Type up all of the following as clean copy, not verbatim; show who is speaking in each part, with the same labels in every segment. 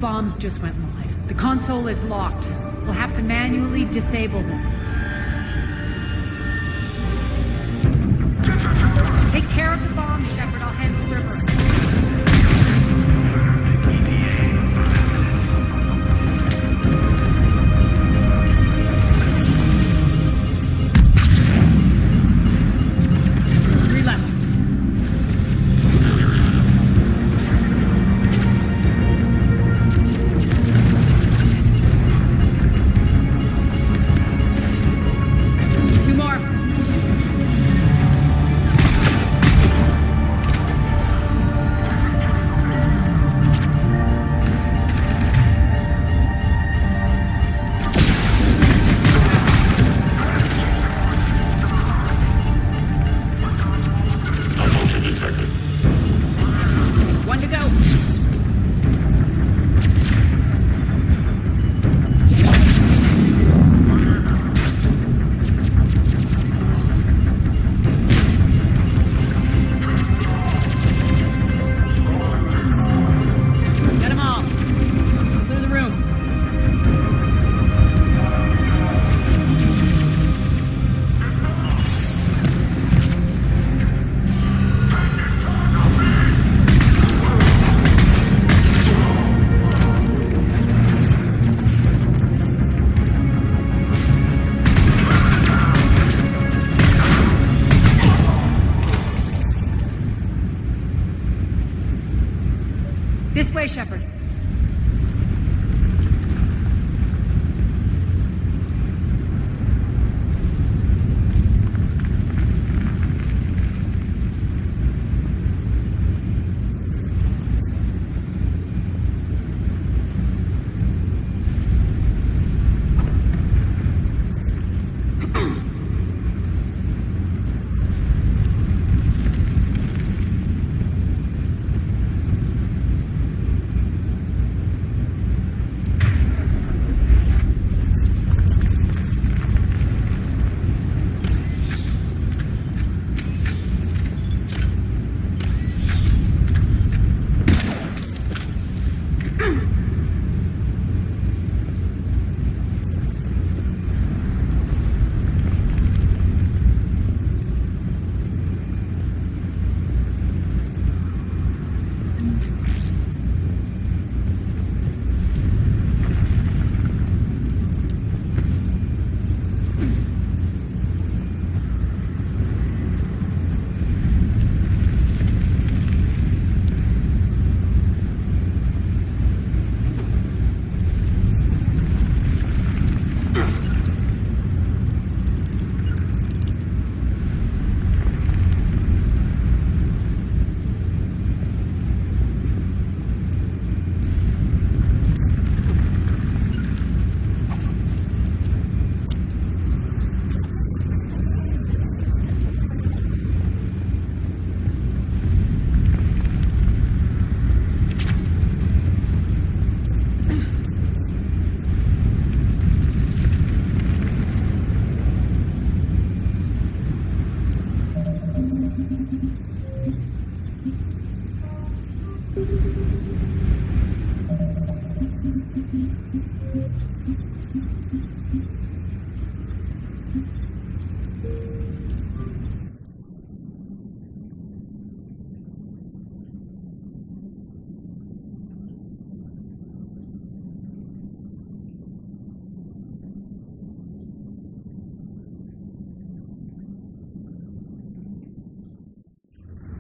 Speaker 1: bombs just went live. The console is locked. We'll have to manually disable them. Take care of the bombs, Shepard. I'll handle Cerberus. This way, Shepard.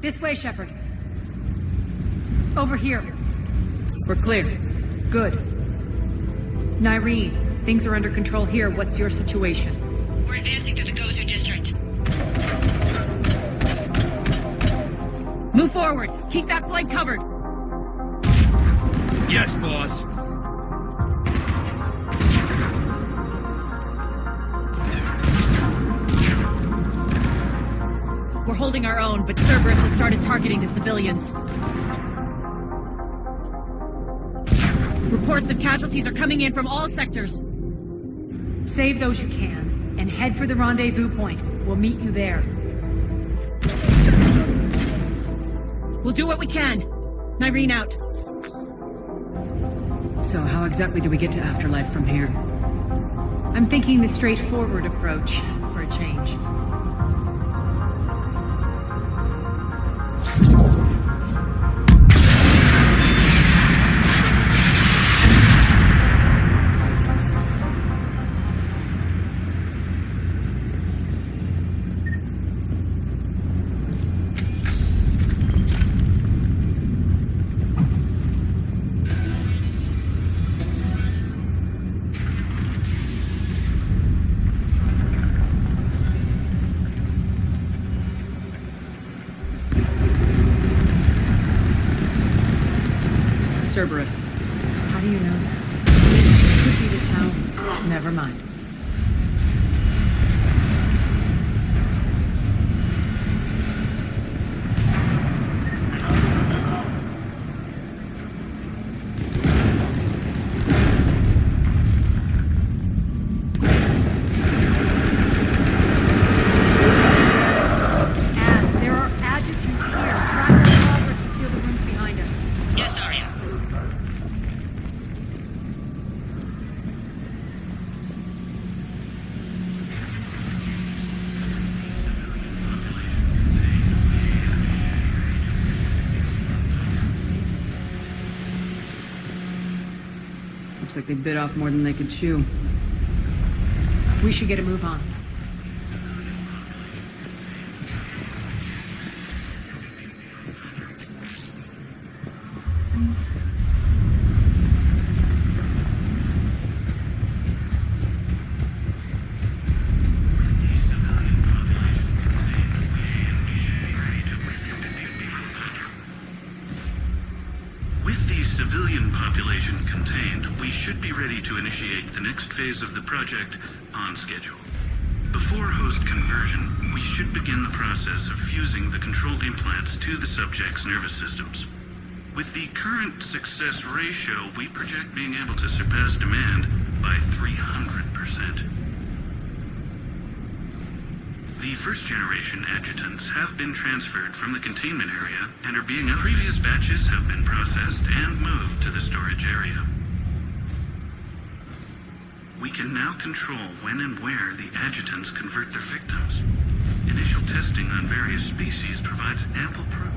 Speaker 1: This way, Shepard. Over here. We're clear. Good. Nyreen, things are under control here. What's your situation?
Speaker 2: We're advancing through the Gozu district.
Speaker 3: Move forward. Keep that flank covered.
Speaker 4: Yes, boss.
Speaker 3: We're holding our own, but Cerberus has started targeting the civilians. Reports of casualties are coming in from all sectors.
Speaker 1: Save those you can, and head for the rendezvous point. We'll meet you there.
Speaker 3: We'll do what we can. Nyreen out.
Speaker 1: So how exactly do we get to Afterlife from here? I'm thinking the straightforward approach for a change. Cerberus. How do you know that? Could be the town. Never mind. There are adjutants here. Track our progress and seal the rooms behind us.
Speaker 2: Yes, Arya.
Speaker 1: Looks like they bit off more than they could chew. We should get a move on.
Speaker 4: With the civilian population contained, we should be ready to initiate the next phase of the project on schedule. Before host conversion, we should begin the process of fusing the control implants to the subject's nervous systems. With the current success ratio, we project being able to surpass demand by 300%. The first-generation adjutants have been transferred from the containment area and are being... Previous batches have been processed and moved to the storage area. We can now control when and where the adjutants convert their victims. Initial testing on various species provides ample proof.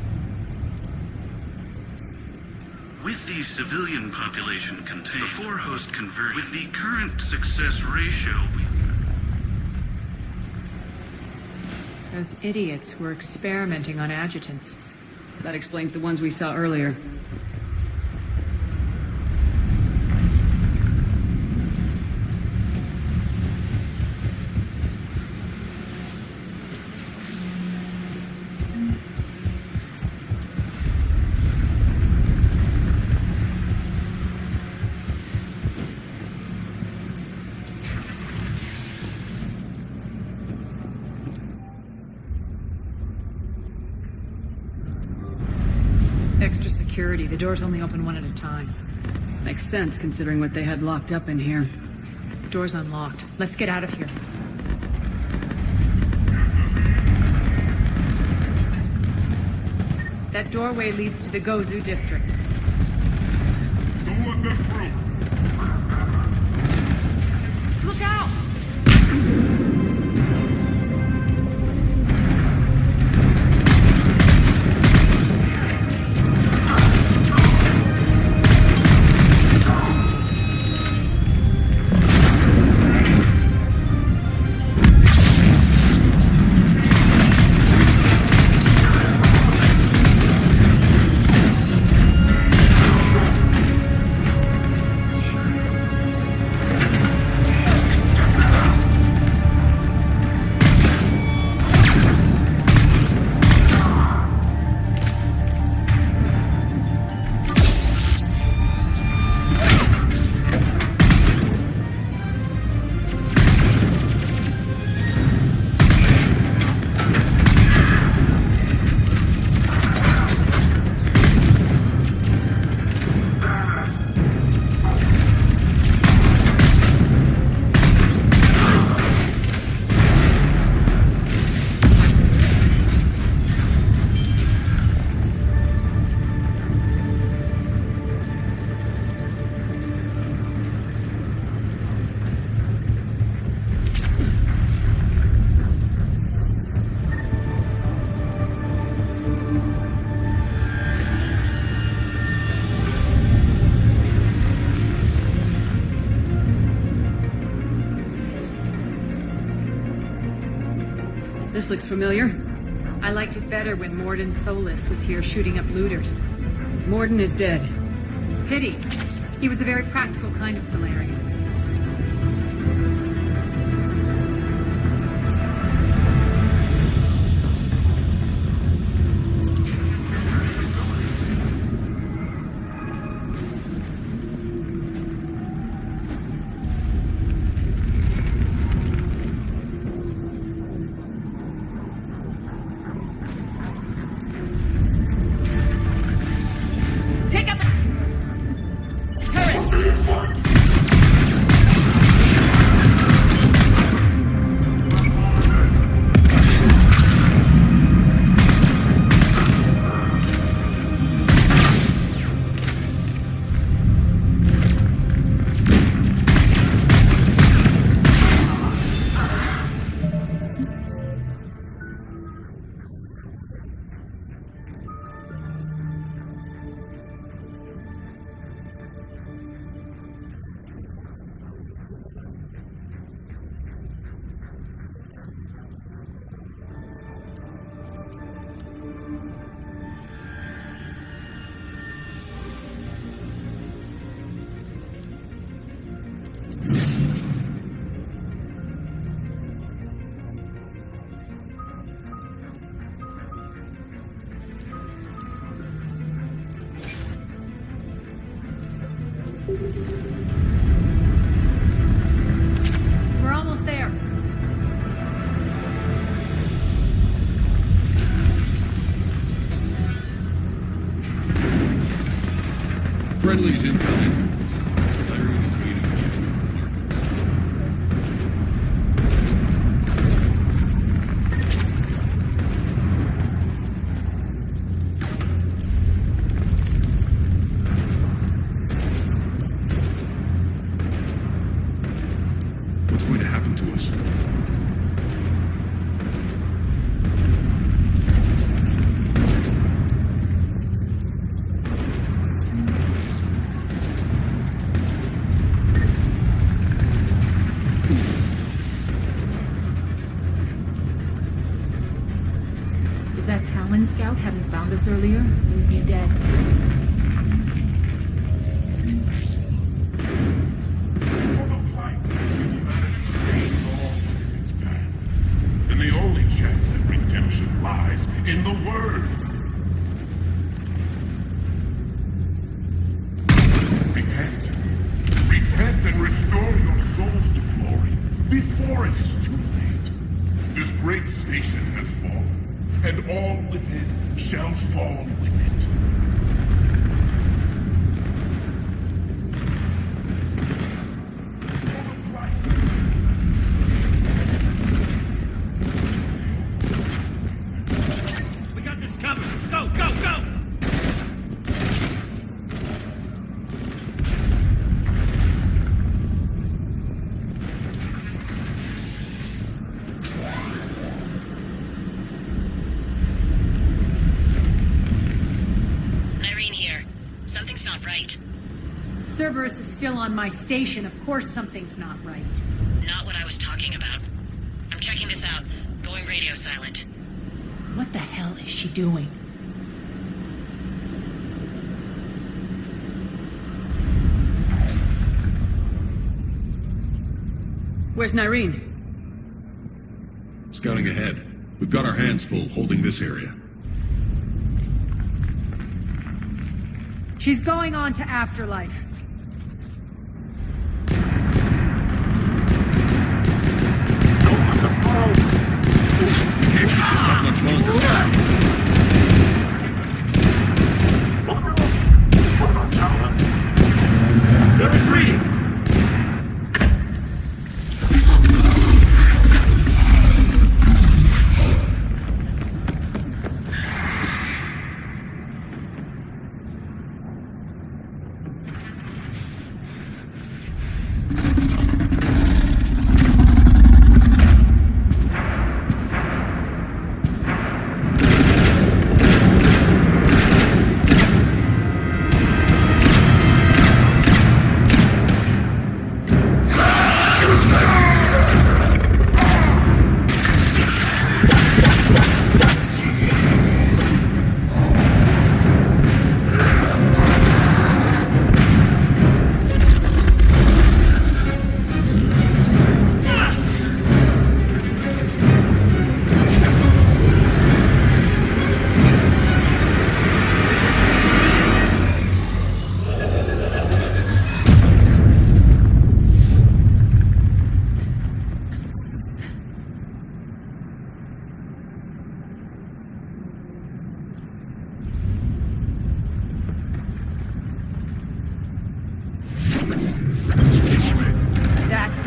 Speaker 4: With the civilian population contained, before host conversion, with the current success ratio,
Speaker 1: Those idiots were experimenting on adjutants. That explains the ones we saw earlier. Extra security. The doors only open one at a time. Makes sense considering what they had locked up in here. Door's unlocked. Let's get out of here. That doorway leads to the Gozu district.
Speaker 5: Don't let them through.
Speaker 1: Look out! This looks familiar. I liked it better when Morden Solis was here shooting up looters. Morden is dead. Pity. He was a very practical kind of Solarian.
Speaker 3: Take out the turret!
Speaker 1: We're almost there.
Speaker 5: Friendly's incoming. Irene is meeting you. What's going to happen to us?
Speaker 1: If that Talon scout hadn't found us earlier, we'd be dead.
Speaker 5: And the only chance at redemption lies in the Word. Repent. Repent and restore your souls to glory before it is too late. This great station has fallen, and all within shall fall with it.
Speaker 6: We got this covered. Go, go, go!
Speaker 2: Irene here. Something's not right.
Speaker 1: Cerberus is still on my station. Of course something's not right.
Speaker 2: Not what I was talking about. I'm checking this out. Going radio silent.
Speaker 1: What the hell is she doing? Where's Nyreen?
Speaker 5: Scouting ahead. We've got our hands full holding this area.
Speaker 1: She's going on to Afterlife.
Speaker 5: Can't keep this up much longer.
Speaker 6: They're retreating!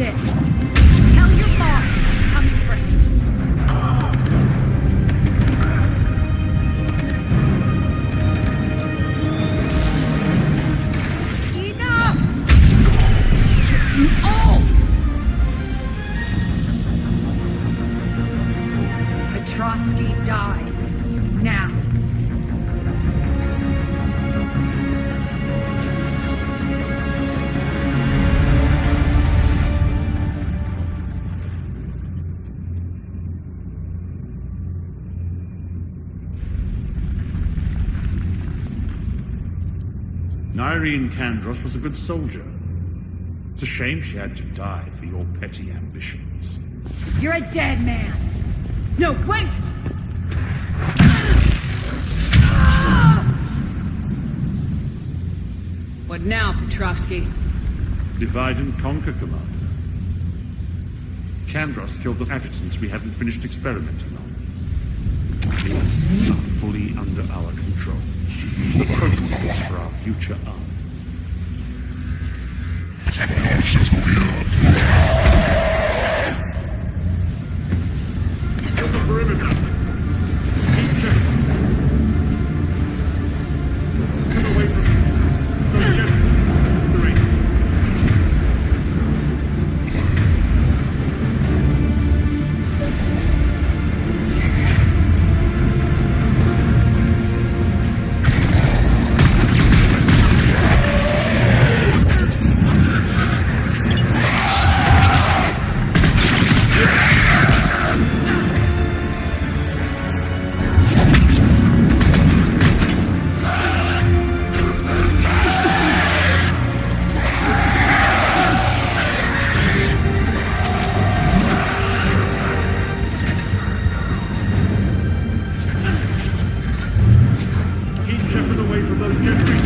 Speaker 1: it. Tell your boss I'm coming for him. Enough! You all! Petrovsky dies. Now.
Speaker 7: Irene Kandros was a good soldier. It's a shame she had to die for your petty ambitions.
Speaker 1: You're a dead man. No, wait! What now, Petrovsky?
Speaker 7: Divide and conquer, Commander. Kandros killed the adjutants we hadn't finished experimenting on. These are fully under our control. The prototypes for our future army.
Speaker 5: Get the perimeter! Keep checking! Get away from me! Don't get the ring!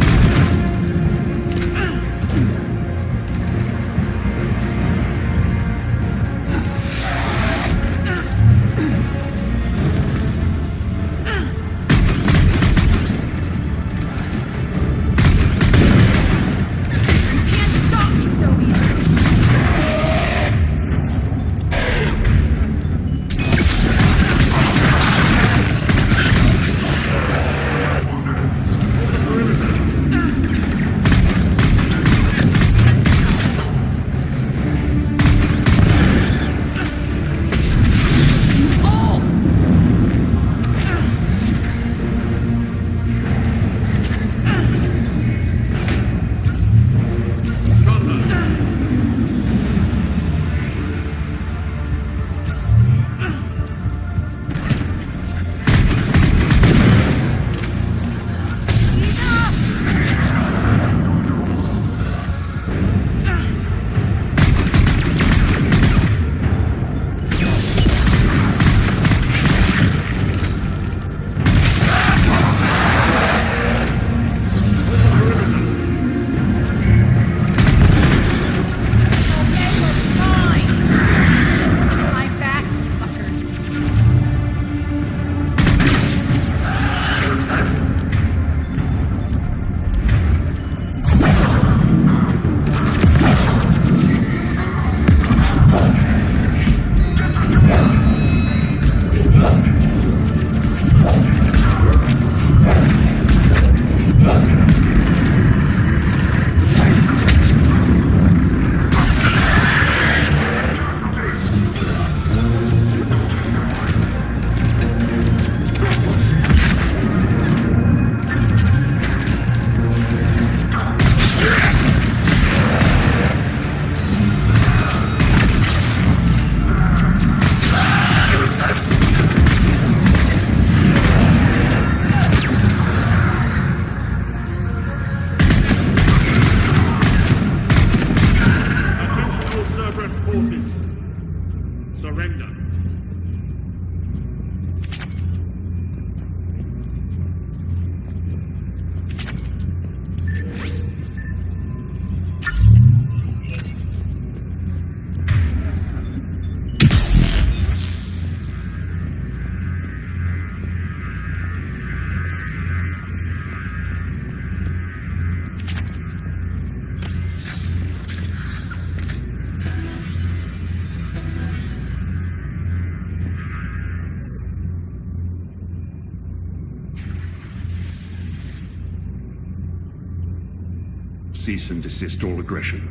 Speaker 7: cease and desist all aggression.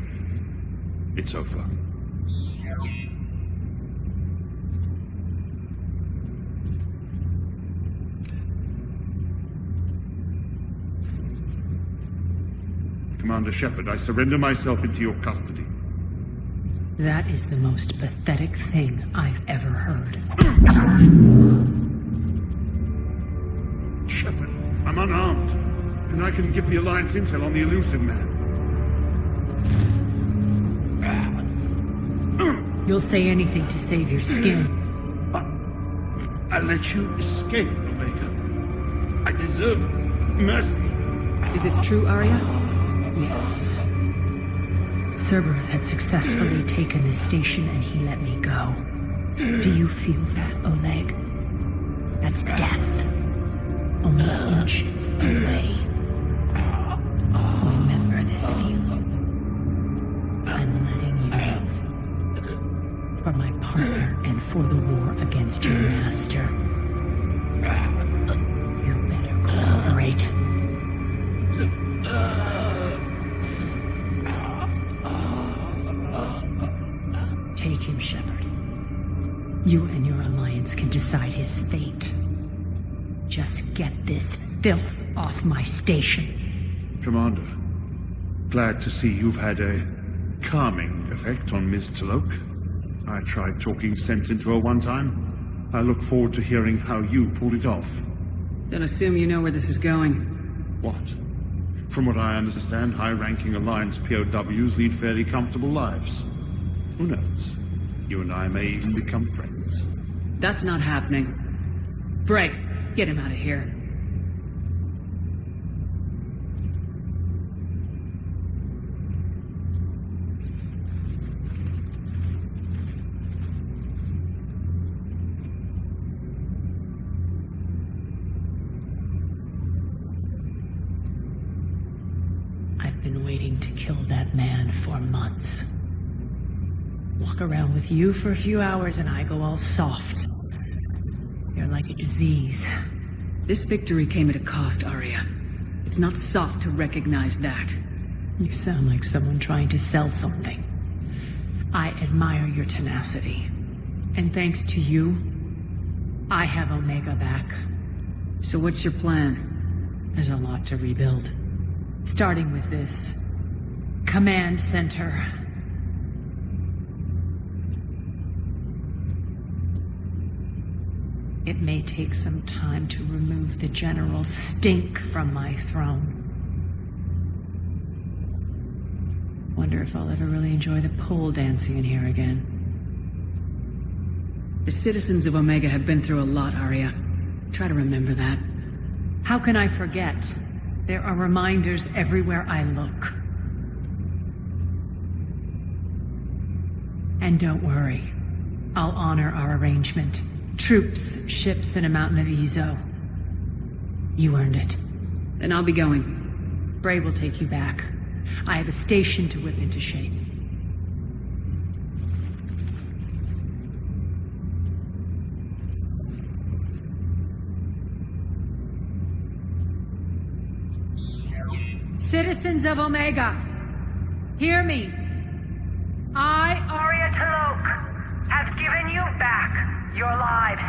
Speaker 7: It's over. Commander Shepard, I surrender myself into your custody.
Speaker 1: That is the most pathetic thing I've ever heard.
Speaker 7: Shepard, I'm unarmed, and I can give the Alliance intel on the elusive man.
Speaker 1: You'll say anything to save your skin.
Speaker 7: I let you escape, Omega. I deserve mercy.
Speaker 1: Is this true, Arya? Yes. Cerberus had successfully taken this station and he let me go. Do you feel that, Oleg? That's death. Only inches away. Remember this feeling. I'm letting you live. For my partner and for the war against your master. You better cooperate. Take him, Shepard. You and your alliance can decide his fate. Just get this filth off my station.
Speaker 7: Commander, glad to see you've had a calming effect on Ms. Talok. I tried talking sense into her one time. I look forward to hearing how you pulled it off.
Speaker 1: Don't assume you know where this is going.
Speaker 7: What? From what I understand, high-ranking Alliance POWs lead fairly comfortable lives. Who knows? You and I may even become friends.
Speaker 1: That's not happening. Bray, get him out of here. I've been waiting to kill that man for months. Walk around with you for a few hours and I go all soft. You're like a disease. This victory came at a cost, Arya. It's not soft to recognize that. You sound like someone trying to sell something. I admire your tenacity. And thanks to you, I have Omega back. So what's your plan? There's a lot to rebuild. Starting with this command center. It may take some time to remove the general's stink from my throne. Wonder if I'll ever really enjoy the pole dancing in here again. The citizens of Omega have been through a lot, Arya. Try to remember that. How can I forget? There are reminders everywhere I look. And don't worry. I'll honor our arrangement. Troops, ships, and a mountain of Ezo. You earned it. Then I'll be going. Bray will take you back. I have a station to whip into shape. Citizens of Omega, hear me. I, Arya Talok, have given you back your lives.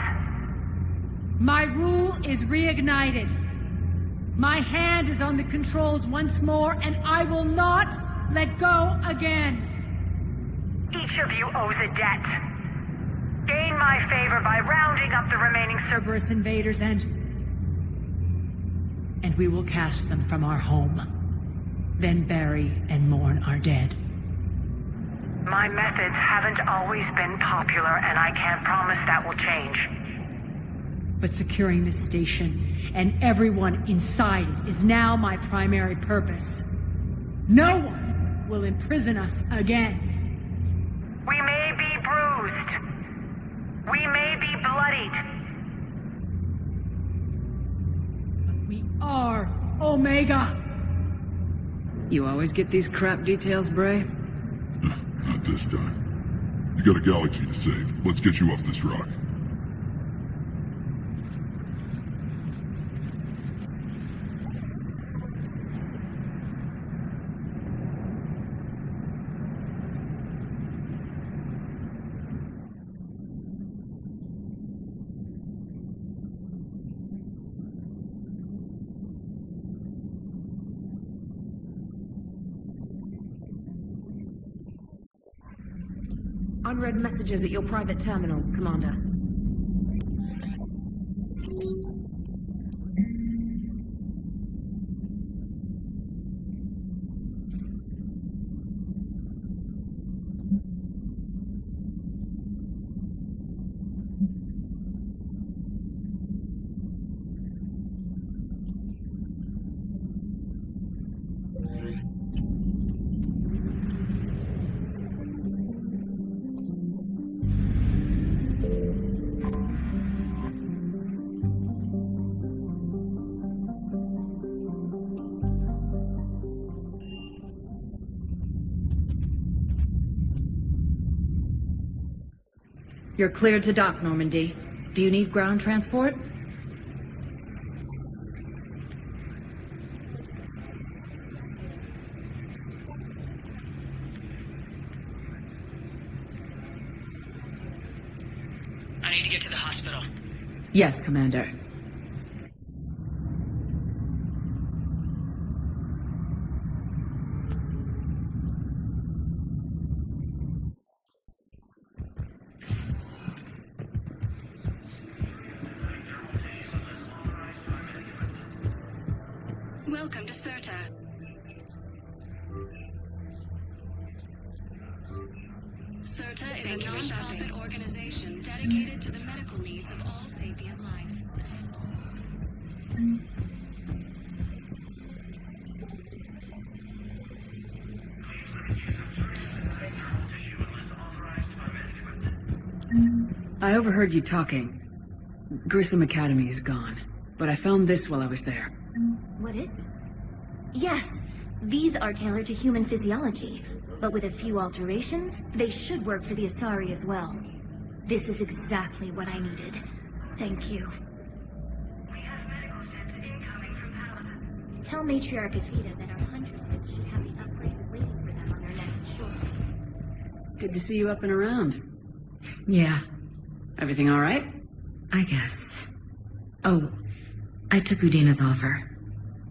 Speaker 1: My rule is reignited. My hand is on the controls once more, and I will not let go again.
Speaker 8: Each of you owes a debt. Gain my favor by rounding up the remaining
Speaker 1: Cerberus invaders, and we will cast them from our home. Then bury and mourn our dead.
Speaker 8: My methods haven't always been popular, and I can't promise that will change.
Speaker 1: But securing this station and everyone inside it is now my primary purpose. No one will imprison us again.
Speaker 8: We may be bruised. We may be bloodied.
Speaker 1: But we are Omega. You always get these crap details, Bray?
Speaker 5: Not this time. You got a galaxy to save. Let's get you off this rock.
Speaker 9: unread messages at your private terminal, Commander.
Speaker 3: You're cleared to dock, Normandy. Do you need ground transport?
Speaker 2: I need to get to the hospital.
Speaker 3: Yes, Commander.
Speaker 10: Welcome to CERTA. CERTA is a non-profit organization dedicated to the medical needs of all sapient life.
Speaker 3: I overheard you talking. Grissom Academy is gone, but I found this while I was there.
Speaker 11: What is this? Yes, these are tailored to human physiology, but with a few alterations, they should work for the Asari as well. This is exactly what I needed. Thank you.
Speaker 8: We have medical ships incoming from Paladin.
Speaker 11: Tell Matriarch Athena that our hunters should have the upgrades waiting for them on their next shore.
Speaker 3: Good to see you up and around.
Speaker 1: Yeah,
Speaker 3: Everything all right?
Speaker 1: I guess. Oh, I took Udina's offer.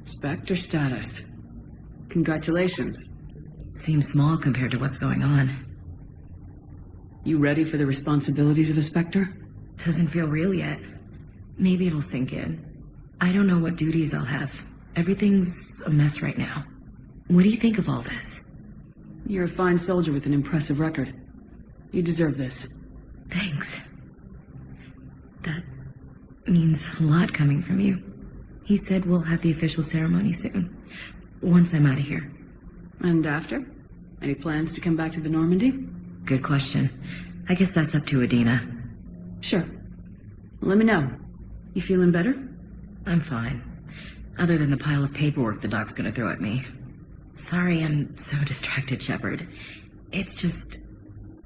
Speaker 3: Spectre status. Congratulations.
Speaker 1: Seems small compared to what's going on.
Speaker 3: You ready for the responsibilities of a Spectre?
Speaker 1: Doesn't feel real yet. Maybe it'll sink in. I don't know what duties I'll have. Everything's a mess right now. What do you think of all this?
Speaker 3: You're a fine soldier with an impressive record. You deserve this.
Speaker 1: Thanks. That means a lot coming from you. He said we'll have the official ceremony soon. Once I'm out of here.
Speaker 3: And after? Any plans to come back to the Normandy?
Speaker 1: Good question. I guess that's up to Udina.
Speaker 3: Sure. Let me know. You feeling better?
Speaker 1: I'm fine. Other than the pile of paperwork the doc's gonna throw at me. Sorry I'm so distracted, Shepard. It's just...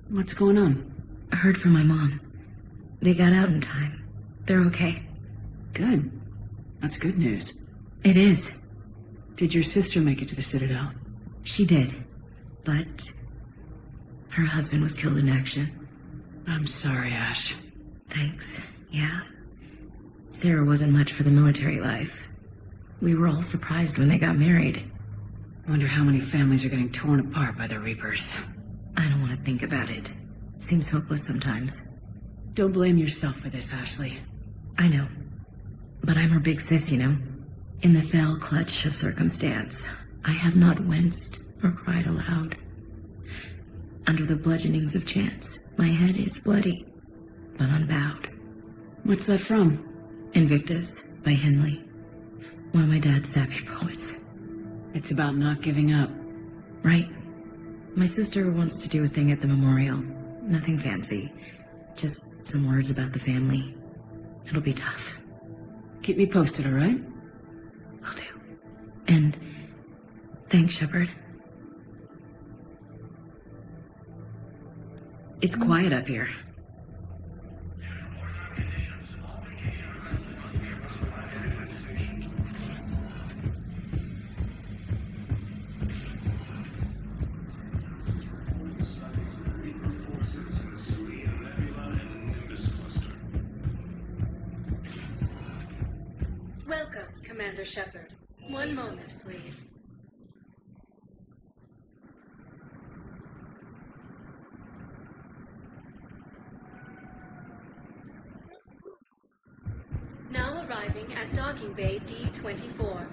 Speaker 3: What's going on?
Speaker 1: I heard from my mom. They got out in time. They're okay.
Speaker 3: Good. That's good news.
Speaker 1: It is.
Speaker 3: Did your sister make it to the Citadel?
Speaker 1: She did. But... her husband was killed in action.
Speaker 3: I'm sorry, Ash.
Speaker 1: Thanks. Yeah. Sarah wasn't much for the military life. We were all surprised when they got married.
Speaker 3: Wonder how many families are getting torn apart by the Reapers.
Speaker 1: I don't want to think about it. Seems hopeless sometimes.
Speaker 3: Don't blame yourself for this, Ashley.
Speaker 1: I know. But I'm her big sis, you know? In the fell clutch of circumstance, I have not winced or cried aloud. Under the bludgeonings of chance, my head is bloody, but unbowed.
Speaker 3: What's that from?
Speaker 1: Invictus by Henley. One of my dad's sappy poets.
Speaker 3: It's about not giving up.
Speaker 1: Right. My sister wants to do a thing at the memorial. Nothing fancy. Just some words about the family. It'll be tough.
Speaker 3: Keep me posted, all right?
Speaker 1: Will do. And thanks, Shepard. It's quiet up here.
Speaker 10: Welcome, Commander Shepard. One moment, please. arriving at docking bay D-24.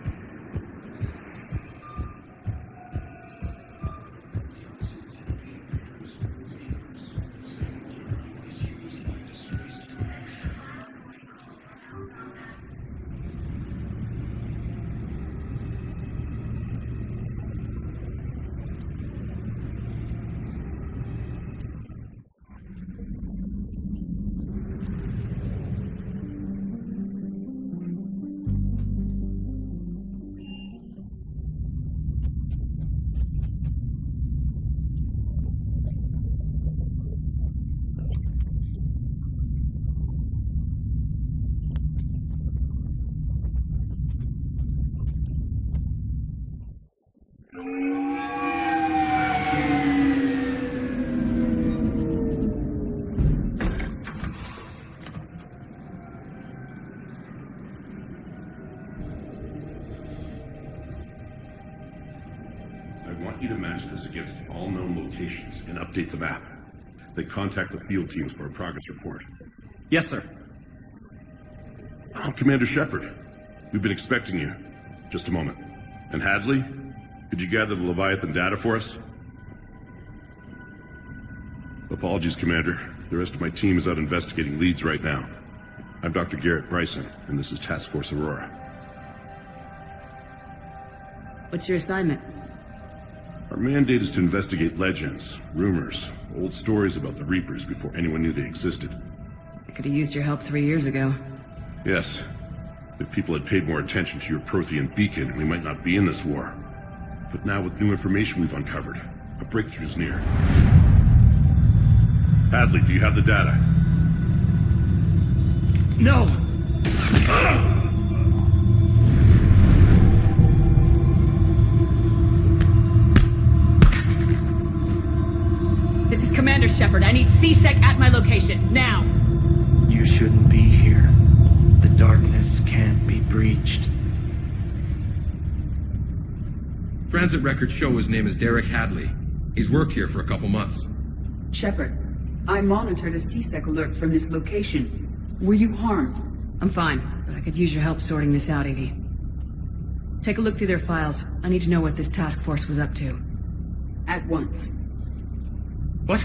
Speaker 12: I want you to match this against all known locations and update the map. Then contact the field teams for a progress report.
Speaker 6: Yes, sir.
Speaker 12: I'm Commander Shepard. We've been expecting you. Just a moment. And Hadley, could you gather the Leviathan data for us? Apologies, Commander. The rest of my team is out investigating leads right now. I'm Dr. Garrett Bryson, and this is Task Force Aurora.
Speaker 3: What's your assignment?
Speaker 12: Our mandate is to investigate legends, rumors, old stories about the Reapers before anyone knew they existed.
Speaker 3: I could have used your help 3 years ago.
Speaker 12: Yes. If people had paid more attention to your Prothean beacon, we might not be in this war. But now with new information we've uncovered, a breakthrough's near. Hadley, do you have the data?
Speaker 6: No!
Speaker 3: This is Commander Shepard. I need C-Sec at my location, now!
Speaker 6: You shouldn't be here. The darkness can't be breached.
Speaker 13: Transit records show his name is Derek Hadley. He's worked here for a couple months.
Speaker 3: Shepard, I monitored a C-Sec alert from this location. Were you harmed? I'm fine, but I could use your help sorting this out, Edie. Take a look through their files. I need to know what this task force was up to. At once.
Speaker 6: What?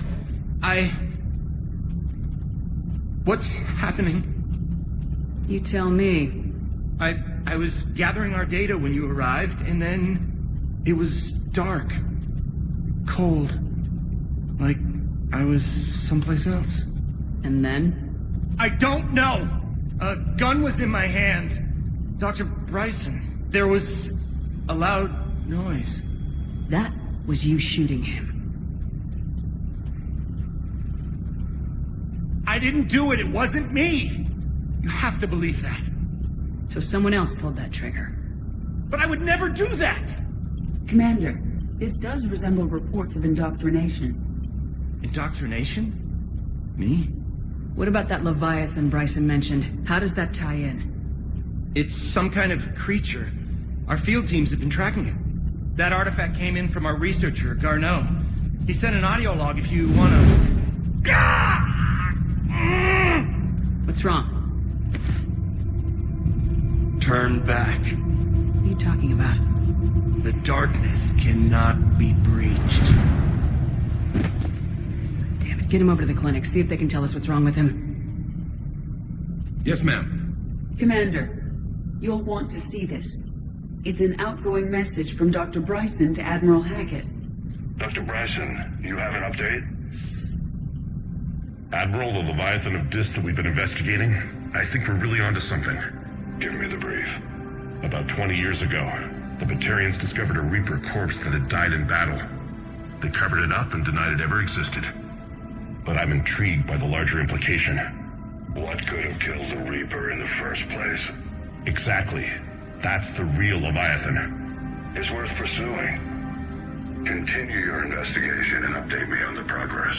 Speaker 6: What's happening?
Speaker 3: You tell me.
Speaker 6: I was gathering our data when you arrived, and then it was dark. Cold. Like I was someplace else.
Speaker 3: And then?
Speaker 6: I don't know! A gun was in my hand. Dr. Bryson. There was a loud noise.
Speaker 3: That was you shooting him.
Speaker 6: I didn't do it. It wasn't me. You have to believe that.
Speaker 3: So someone else pulled that trigger.
Speaker 6: But I would never do that!
Speaker 3: Commander, this does resemble reports of indoctrination.
Speaker 6: Indoctrination? Me?
Speaker 3: What about that Leviathan Bryson mentioned? How does that tie in?
Speaker 6: It's some kind of creature. Our field teams have been tracking it. That artifact came in from our researcher, Garneau. He sent an audio log if you want to...
Speaker 3: What's wrong?
Speaker 6: Turn back.
Speaker 3: What are you talking about?
Speaker 6: The darkness cannot be breached.
Speaker 3: Damn it, get him over to the clinic. See if they can tell us what's wrong with him.
Speaker 13: Yes, ma'am.
Speaker 3: Commander, you'll want to see this. It's an outgoing message from Dr. Bryson to Admiral Hackett.
Speaker 12: Dr. Bryson, you have an update? Admiral, the Leviathan of Dis that we've been investigating, I think we're really onto something. Give me the brief. About 20 years ago, the Batarians discovered a Reaper corpse that had died in battle. They covered it up and denied it ever existed. But I'm intrigued by the larger implication. What could have killed the Reaper in the first place? Exactly. That's the real Leviathan. It's worth pursuing. Continue your investigation and update me on the progress.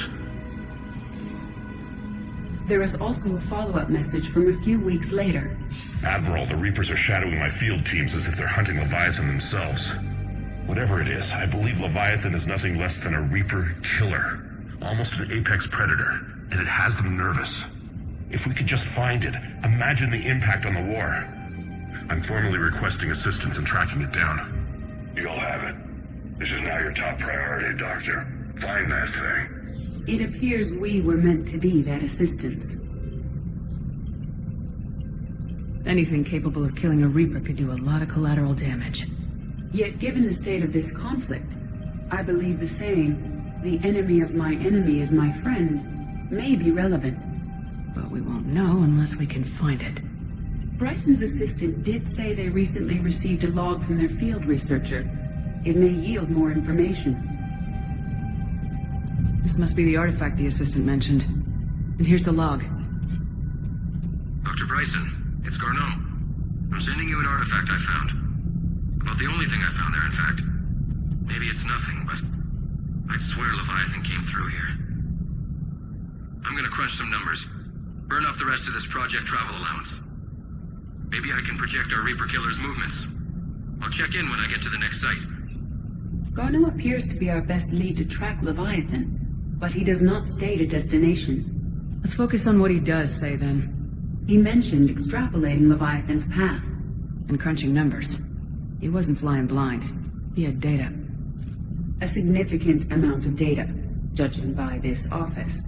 Speaker 3: There is also a follow-up message from a few weeks later.
Speaker 12: Admiral, the Reapers are shadowing my field teams as if they're hunting Leviathan themselves. Whatever it is, I believe Leviathan is nothing less than a Reaper killer. Almost an apex predator, and it has them nervous. If we could just find it, imagine the impact on the war. I'm formally requesting assistance in tracking it down.
Speaker 14: You'll have it. This is now your top priority, Doctor. Find that thing.
Speaker 3: It appears we were meant to be that assistance. Anything capable of killing a Reaper could do a lot of collateral damage. Yet given the state of this conflict, I believe the saying, "The enemy of my enemy is my friend," may be relevant. But we won't know unless we can find it. Bryson's assistant did say they recently received a log from their field researcher. It may yield more information. This must be the artifact the assistant mentioned. And here's the log.
Speaker 13: Dr. Bryson, it's Garneau. I'm sending you an artifact I found. About the only thing I found there, in fact. Maybe it's nothing, but I'd swear Leviathan came through here. I'm gonna crunch some numbers. Burn up the rest of this project travel allowance. Maybe I can project our Reaper Killer's movements. I'll check in when I get to the next site.
Speaker 3: Garneau appears to be our best lead to track Leviathan, but he does not state a destination. Let's focus on what he does say, then. He mentioned extrapolating Leviathan's path. And crunching numbers. He wasn't flying blind. He had data. A significant amount of data, judging by this office.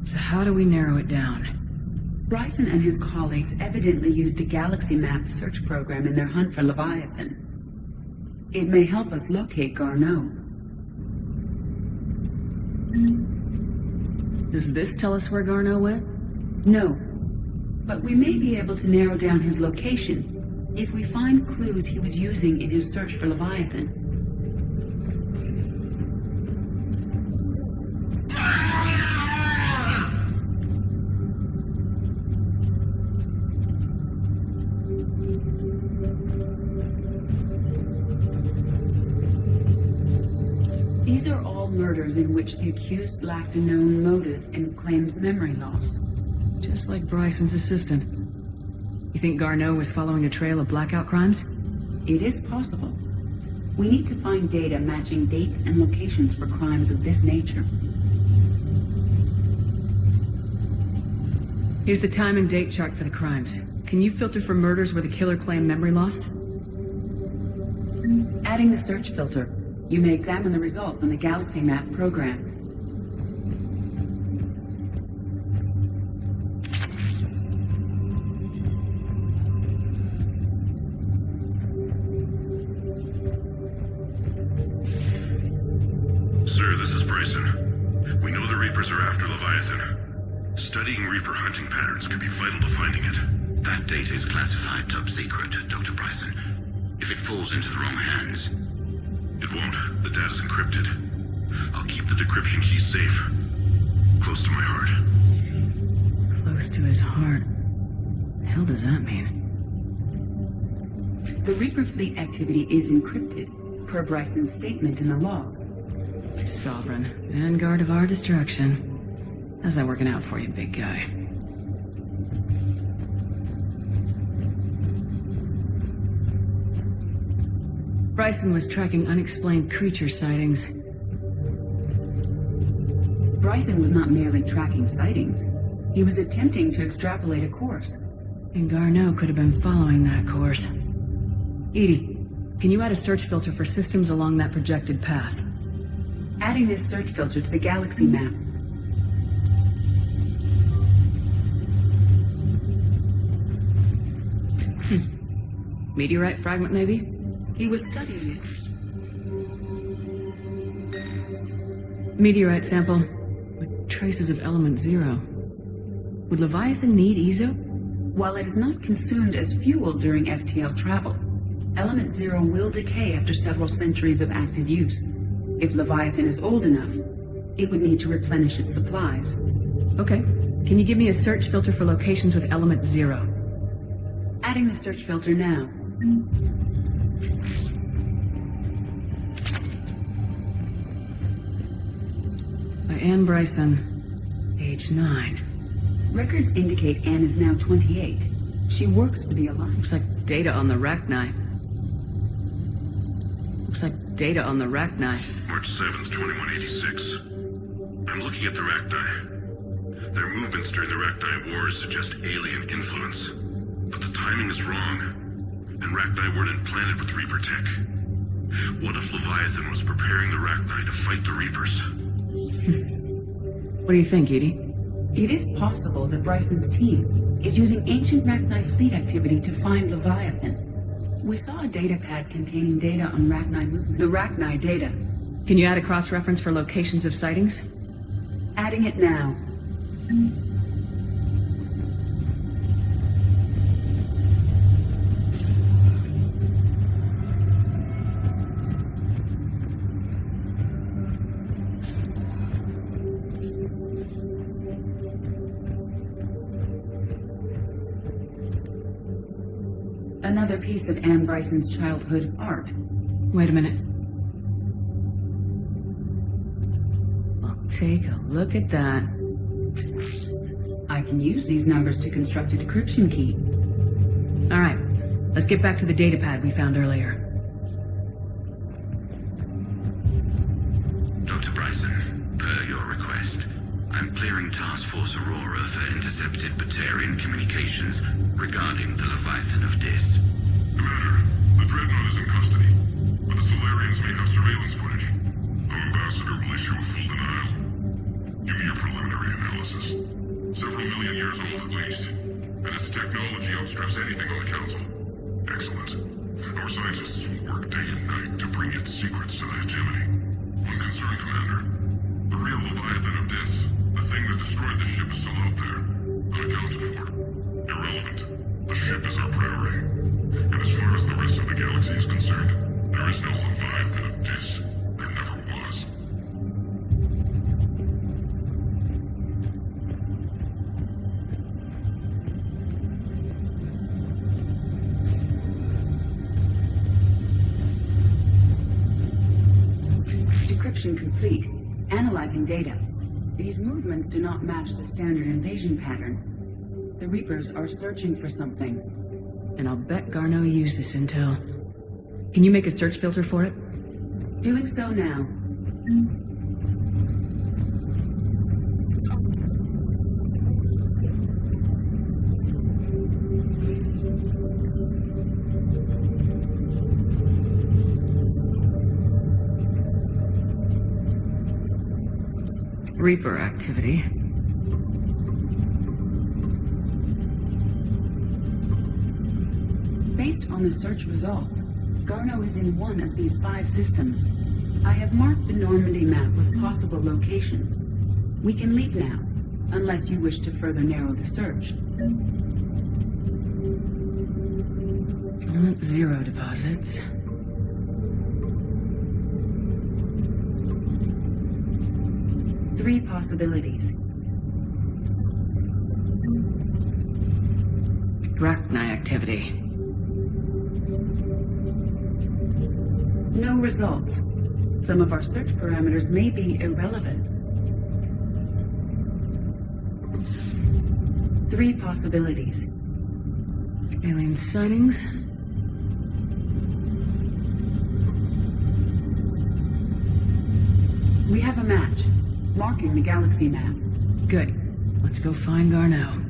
Speaker 3: So how do we narrow it down? Bryson and his colleagues evidently used a galaxy map search program in their hunt for Leviathan. It may help us locate Garneau. Does this tell us where Garneau went? No. But we may be able to narrow down his location if we find clues he was using in his search for Leviathan. These are all murders in which the accused lacked a known motive and claimed memory loss. Just like Bryson's assistant. You think Garneau was following a trail of blackout crimes? It is possible. We need to find data matching dates and locations for crimes of this nature. Here's the time and date chart for the crimes. Can you filter for murders where the killer claimed memory loss? Adding the search filter. You may examine the results on the Galaxy Map program.
Speaker 12: Sir, this is Bryson. We know the Reapers are after Leviathan. Studying Reaper hunting patterns could be vital to finding it.
Speaker 15: That data is classified top secret, Dr. Bryson. If it falls into the wrong hands...
Speaker 12: It won't. The data's encrypted. I'll keep the decryption key safe. Close to my heart.
Speaker 3: Close to his heart. The hell does that mean? The Reaper fleet activity is encrypted, per Bryson's statement in the log. Sovereign, vanguard of our destruction. How's that working out for you, big guy? Bryson was tracking unexplained creature sightings. Bryson was not merely tracking sightings. He was attempting to extrapolate a course. And Garneau could have been following that course. Edie, can you add a search filter for systems along that projected path? Adding this search filter to the galaxy map. Meteorite fragment, maybe? He was studying it. Meteorite sample with traces of element 0. Would Leviathan need EZO? While it is not consumed as fuel during FTL travel, element 0 will decay after several centuries of active use. If Leviathan is old enough, it would need to replenish its supplies. Okay. Can you give me a search filter for locations with element 0? Adding the search filter now. By Anne Bryson, age 9. Records indicate Anne is now 28. She works for the Alliance. Looks like data on the Rachni.
Speaker 12: March 7th, 2186. I'm looking at the Rachni. Their movements during the Rachni Wars suggest alien influence. But the timing is wrong, and Rachni weren't implanted with Reaper tech. What if Leviathan was preparing the Rachni to fight the Reapers?
Speaker 3: What do you think, Edie?
Speaker 16: It is possible that Bryson's team is using ancient Rachni fleet activity to find Leviathan. We saw a data pad containing data on Rachni movement. The Rachni data.
Speaker 3: Can you add a cross-reference for locations of sightings?
Speaker 16: Adding it now. Another piece of Anne Bryson's childhood art.
Speaker 3: Wait a minute. Well, take a look at that.
Speaker 16: I can use these numbers to construct a decryption key.
Speaker 3: All right, let's get back to the data pad we found earlier.
Speaker 15: Dr. Bryson, per your request, I'm clearing Task Force Aurora for intercepted Batarian communications regarding the Leviathan of Dis.
Speaker 5: Commander, the Dreadnought is in custody, but the Solarians may have surveillance footage. The Ambassador will issue a full denial. Give me your preliminary analysis. Several million years old at least, and its technology outstrips anything on the Council. Excellent. Our scientists will work day and night to bring its secrets to the hegemony. One concern, Commander. The real Leviathan of Dis, the thing that destroyed the ship, is still out there. Unaccounted for. Irrelevant. The ship is our priority. And as far as the rest of the galaxy is concerned, there is no Leviathan of Dis. There never was.
Speaker 16: Decryption complete. Analyzing data. These movements do not match the standard invasion pattern. The Reapers are searching for something.
Speaker 3: And I'll bet Garneau used this intel. Can you make a search filter for it?
Speaker 16: Doing so now.
Speaker 3: Reaper activity.
Speaker 16: Based on the search results, Garneau is in one of these 5 systems. I have marked the Normandy map with possible locations. We can leave now, unless you wish to further narrow the search.
Speaker 3: Element 0 deposits.
Speaker 16: Three possibilities.
Speaker 3: Rachni activity.
Speaker 16: No results. Some of our search parameters may be irrelevant. 3 possibilities.
Speaker 3: Alien sightings.
Speaker 16: We have a match, marking the galaxy map.
Speaker 3: Good. Let's go find Garneau.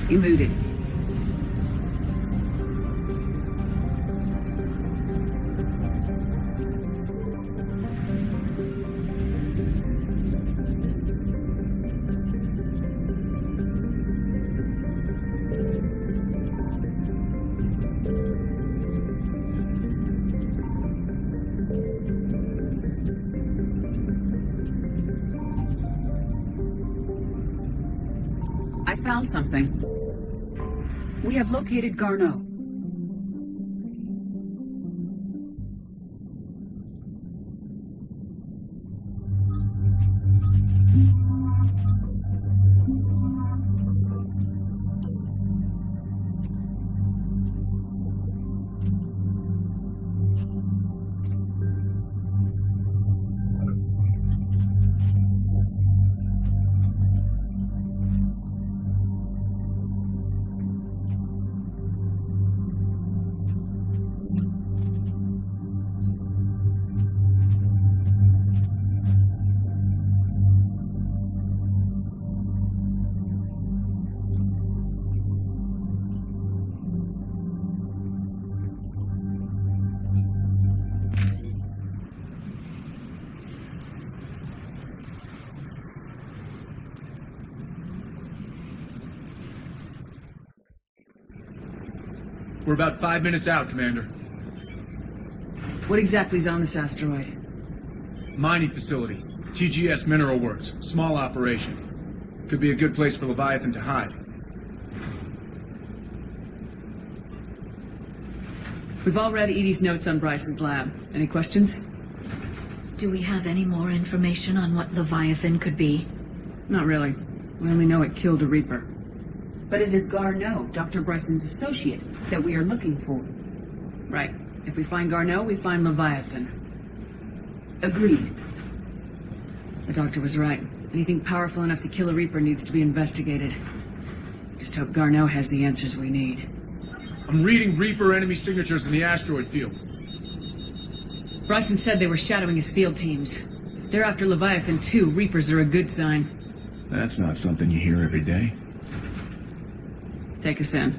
Speaker 16: Eluded. I found something. We have located Garneau.
Speaker 17: We're about 5 minutes out, Commander.
Speaker 3: What exactly is on this asteroid?
Speaker 17: Mining facility. TGS Mineral Works. Small operation. Could be a good place for Leviathan to hide.
Speaker 3: We've all read Edie's notes on Bryson's lab. Any questions?
Speaker 1: Do we have any more information on what Leviathan could be?
Speaker 3: Not really. We only know it killed a Reaper.
Speaker 16: But it is Garneau, Dr. Bryson's associate, that we are looking for.
Speaker 3: Right. If we find Garneau, we find Leviathan.
Speaker 16: Agreed.
Speaker 3: The doctor was right. Anything powerful enough to kill a Reaper needs to be investigated. Just hope Garneau has the answers we need.
Speaker 17: I'm reading Reaper enemy signatures in the asteroid field.
Speaker 3: Bryson said they were shadowing his field teams. If they're after Leviathan too, Reapers are a good sign.
Speaker 18: That's not something you hear every day.
Speaker 3: Take us in.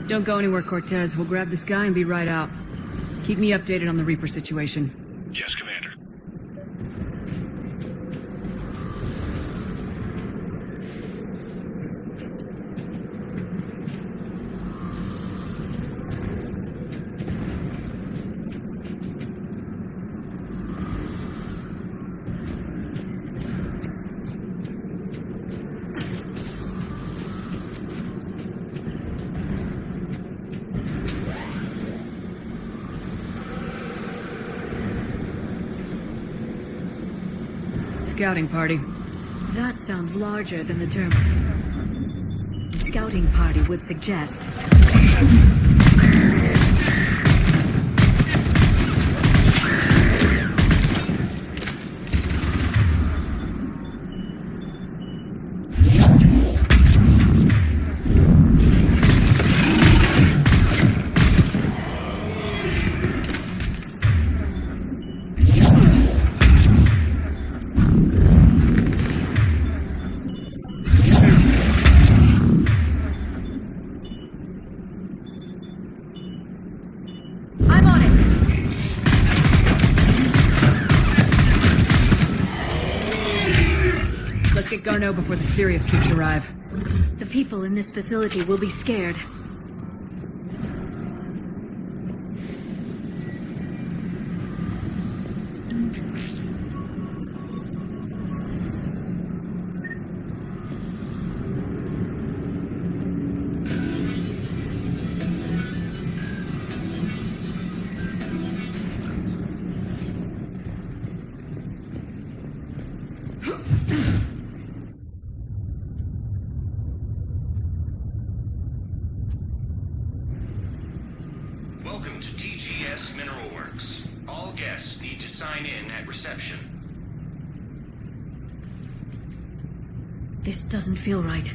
Speaker 3: Don't go anywhere, Cortez. We'll grab this guy and be right out. Keep me updated on the Reaper situation.
Speaker 18: Yes, Commander.
Speaker 3: Scouting party.
Speaker 1: That sounds larger than the term scouting party would suggest.
Speaker 3: Get Garneau before the serious troops arrive.
Speaker 1: The people in this facility will be scared.
Speaker 19: Welcome to TGS
Speaker 13: sign in at reception.
Speaker 1: This doesn't feel right.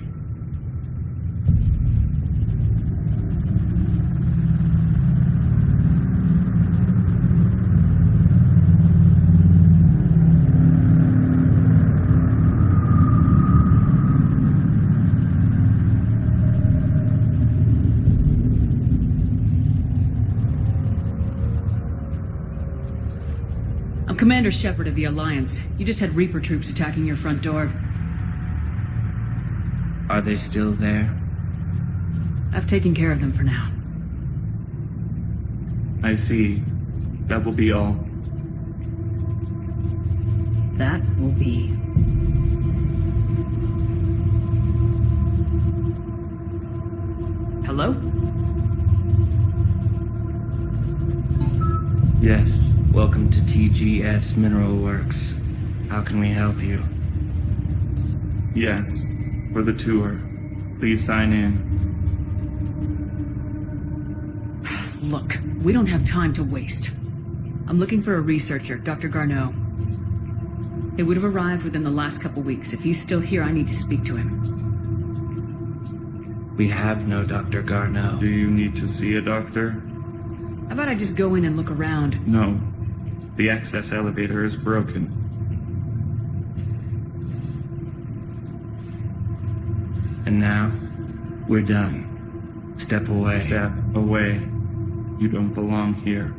Speaker 3: I'm Commander Shepard of the Alliance. You just had Reaper troops attacking your front door.
Speaker 6: Are they still there?
Speaker 3: I've taken care of them for now.
Speaker 6: I see. That will be all.
Speaker 3: That will be. Hello?
Speaker 6: Yes. Welcome to TGS Mineral Works. How can we help you? Yes. For the tour. Please sign in.
Speaker 3: Look, we don't have time to waste. I'm looking for a researcher, Dr. Garneau. It would have arrived within the last couple weeks. If he's still here, I need to speak to him.
Speaker 6: We have no Dr. Garneau. Do you need to see a doctor?
Speaker 3: How about I just go in and look around?
Speaker 6: No. The access elevator is broken. And now, we're done. Step away. Step away. You don't belong here.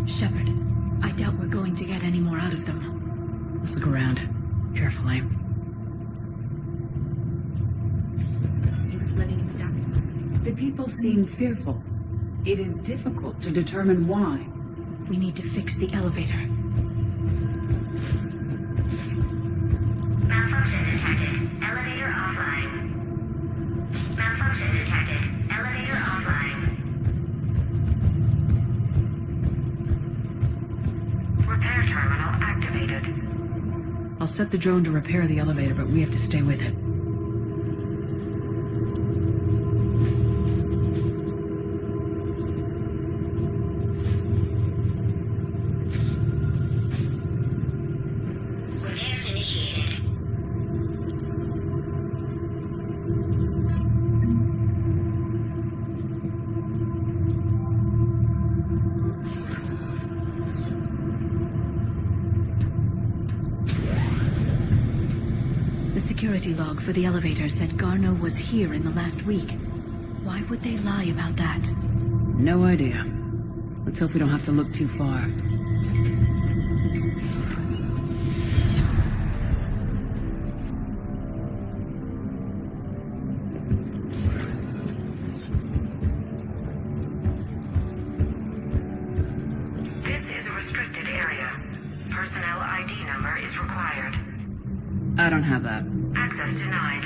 Speaker 1: Shepard, I doubt we're going to get any more out of them.
Speaker 3: Let's look around. Carefully.
Speaker 16: The people seem fearful. It is difficult to determine why.
Speaker 1: We need to fix the elevator.
Speaker 8: Malfunction detected. Elevator offline. Malfunction detected. Elevator offline. Repair terminal activated.
Speaker 3: I'll set the drone to repair the elevator, but we have to stay with it.
Speaker 8: Repairs initiated.
Speaker 1: The security log for the elevator said Garneau was here in the last week. Why would they lie about that?
Speaker 3: No idea. Let's hope we don't have to look too far.
Speaker 8: This is a restricted area. Personnel ID number is required.
Speaker 3: I don't have that.
Speaker 8: Access denied.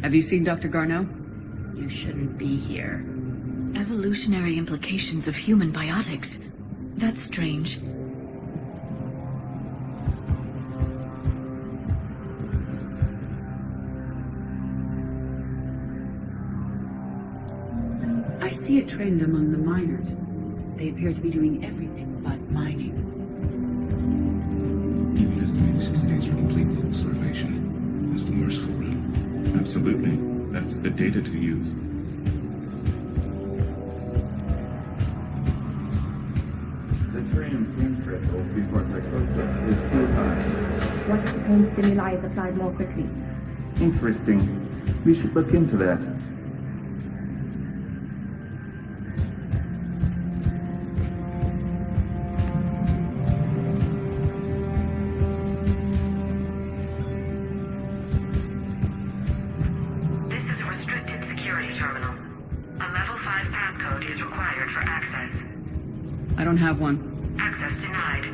Speaker 3: Have you seen Dr. Garneau?
Speaker 1: You shouldn't be here. Evolutionary implications of human biotics. That's strange.
Speaker 16: I see a trend among the miners. They appear to be doing everything but mining.
Speaker 18: You can estimate 60 days for complete installation. That's the merciful route.
Speaker 6: Absolutely. That's the data to use. The pain threshold before psychosis is too high.
Speaker 9: What if the pain stimuli is applied more quickly?
Speaker 6: Interesting. We should look into that.
Speaker 8: This is a restricted security terminal. A level 5 passcode is required for access.
Speaker 3: I don't have one.
Speaker 8: Access denied.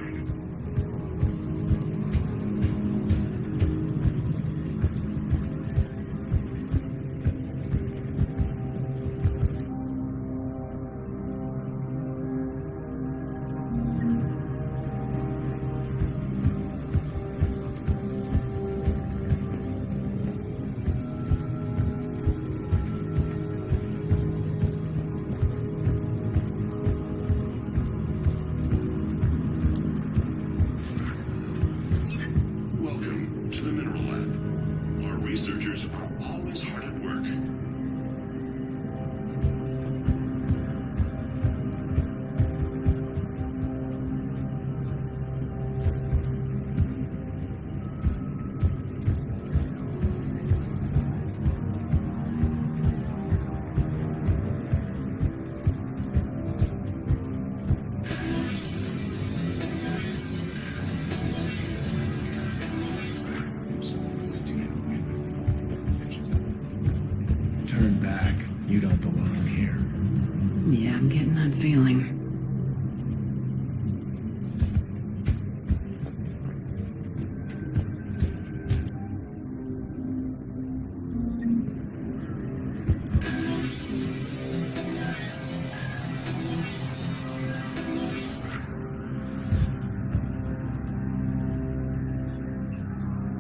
Speaker 3: I'm getting that feeling.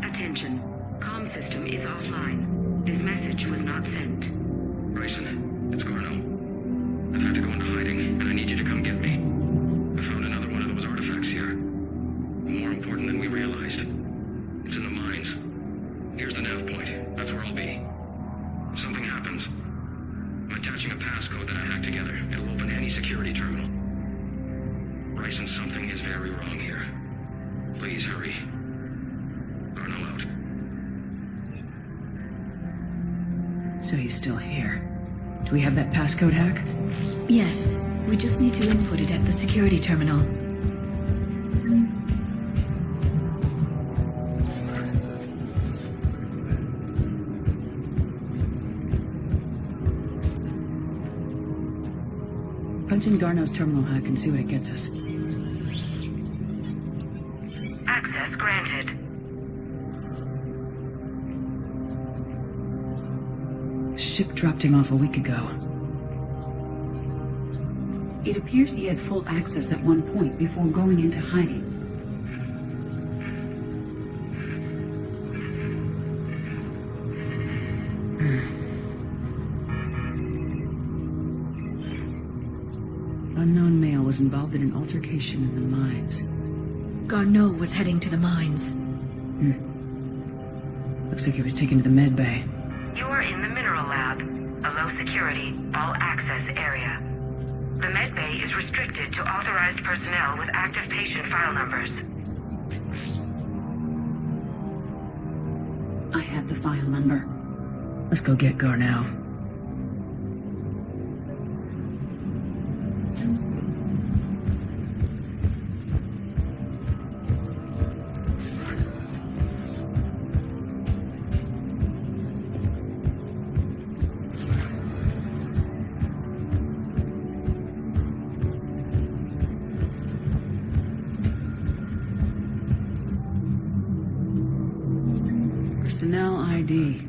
Speaker 2: Attention. Comm system is offline. This message was not sent.
Speaker 13: Bryson, it's Garno. I've had to go into hiding, and I need you to come get me. I found another one of those artifacts here. More important than we realized. It's in the mines. Here's the nav point. That's where I'll be. If something happens, I'm attaching a passcode that I hacked together. It'll open any security terminal. Bryson, something is very wrong here. Please hurry. Garno out.
Speaker 3: So he's still here. Do we have that passcode hack?
Speaker 1: Yes. We just need to input it at the security terminal.
Speaker 3: Punch in Garno's terminal hack and see what it gets us.
Speaker 8: Access granted.
Speaker 3: Ship dropped him off a week ago.
Speaker 16: It appears he had full access at one point before going into hiding.
Speaker 3: Unknown male was involved in an altercation in the mines.
Speaker 1: Garneau was heading to the mines.
Speaker 3: Looks like he was taken to the med bay.
Speaker 8: You are in the mineral lab, a low security, all access area. The med bay is restricted to authorized personnel with active patient file numbers.
Speaker 16: I have the file number.
Speaker 3: Let's go get Garneau. Personnel ID.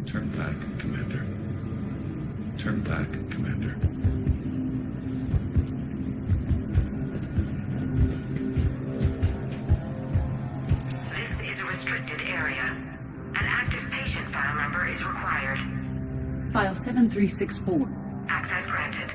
Speaker 18: Turn back, Commander. Turn back, Commander.
Speaker 8: This is a restricted area. An active patient file number is required.
Speaker 16: File 7364.
Speaker 8: Access granted.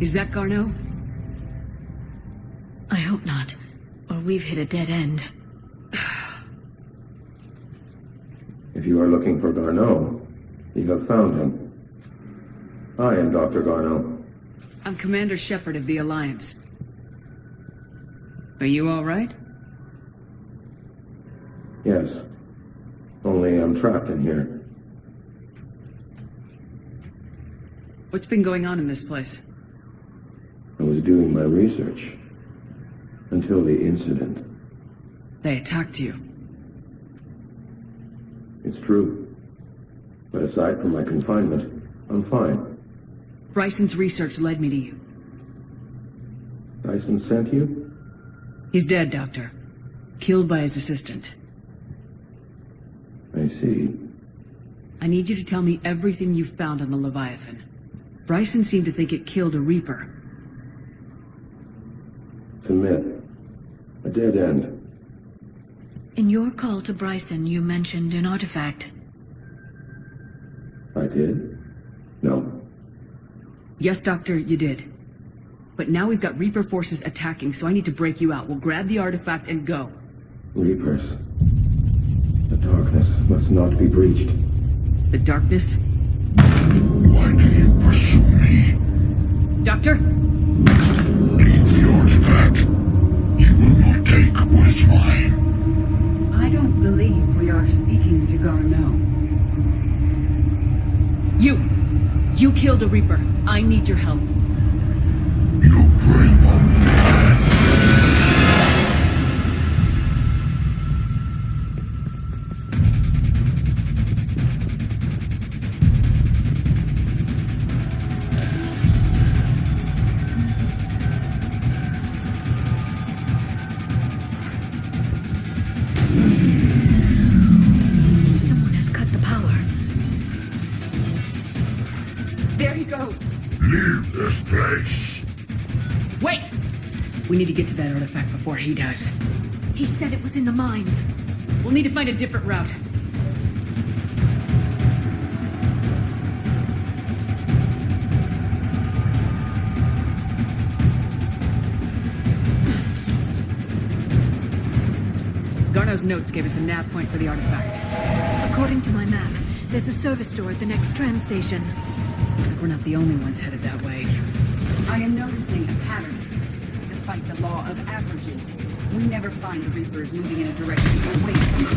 Speaker 3: Is that Garneau?
Speaker 1: I hope not, or we've hit a dead end.
Speaker 19: If you are looking for Garneau, you have found him. I am Dr. Garneau.
Speaker 3: I'm Commander Shepard of the Alliance. Are you all right?
Speaker 19: Yes. Only I'm trapped in here.
Speaker 3: What's been going on in this place?
Speaker 19: I was doing my research. Until the incident.
Speaker 3: They attacked you.
Speaker 19: It's true. But aside from my confinement, I'm fine.
Speaker 3: Bryson's research led me to you.
Speaker 19: Bryson sent you?
Speaker 3: He's dead, Doctor. Killed by his assistant.
Speaker 19: I see.
Speaker 3: I need you to tell me everything you found on the Leviathan. Bryson seemed to think it killed a Reaper.
Speaker 19: It's a myth. A dead end.
Speaker 1: In your call to Bryson, you mentioned an artifact.
Speaker 19: I did? No.
Speaker 3: Yes, Doctor, you did. But now we've got Reaper forces attacking, so I need to break you out. We'll grab the artifact and go.
Speaker 19: Reapers. The darkness must not be breached.
Speaker 3: The darkness?
Speaker 5: Why do you pursue me?
Speaker 3: Doctor?
Speaker 5: Leave the artifact. You will not take what is mine.
Speaker 16: talking to Garneau.
Speaker 3: You killed a Reaper. I need your help.
Speaker 5: You bring on death.
Speaker 3: Someone has cut the power.
Speaker 16: There he goes.
Speaker 5: Leave this place.
Speaker 3: Wait! We need to get to that artifact before he does. He said it was in the mines. We'll need to find a different route. Garneau's notes gave us a nav point for the artifact.
Speaker 1: According to my map, there's a service door at the next tram station.
Speaker 3: Looks like we're not the only ones headed that way.
Speaker 16: I am noticing a pattern. Despite the law of averages, we never find the Reapers moving in a direction away from us.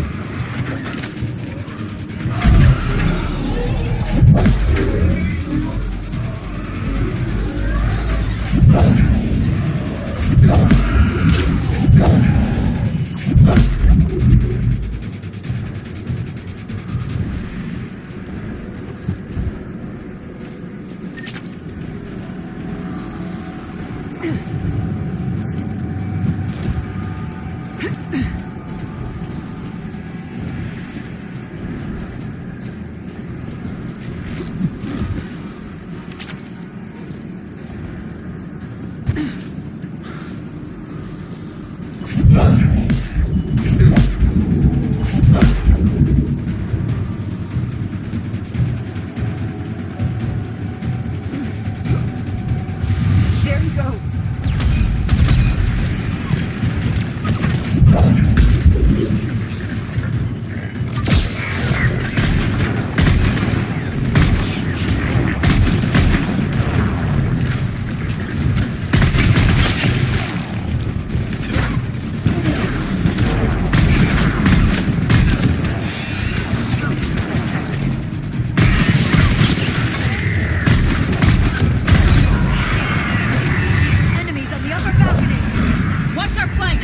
Speaker 16: There he goes.
Speaker 1: Enemies on the upper balcony!
Speaker 3: Watch our flank!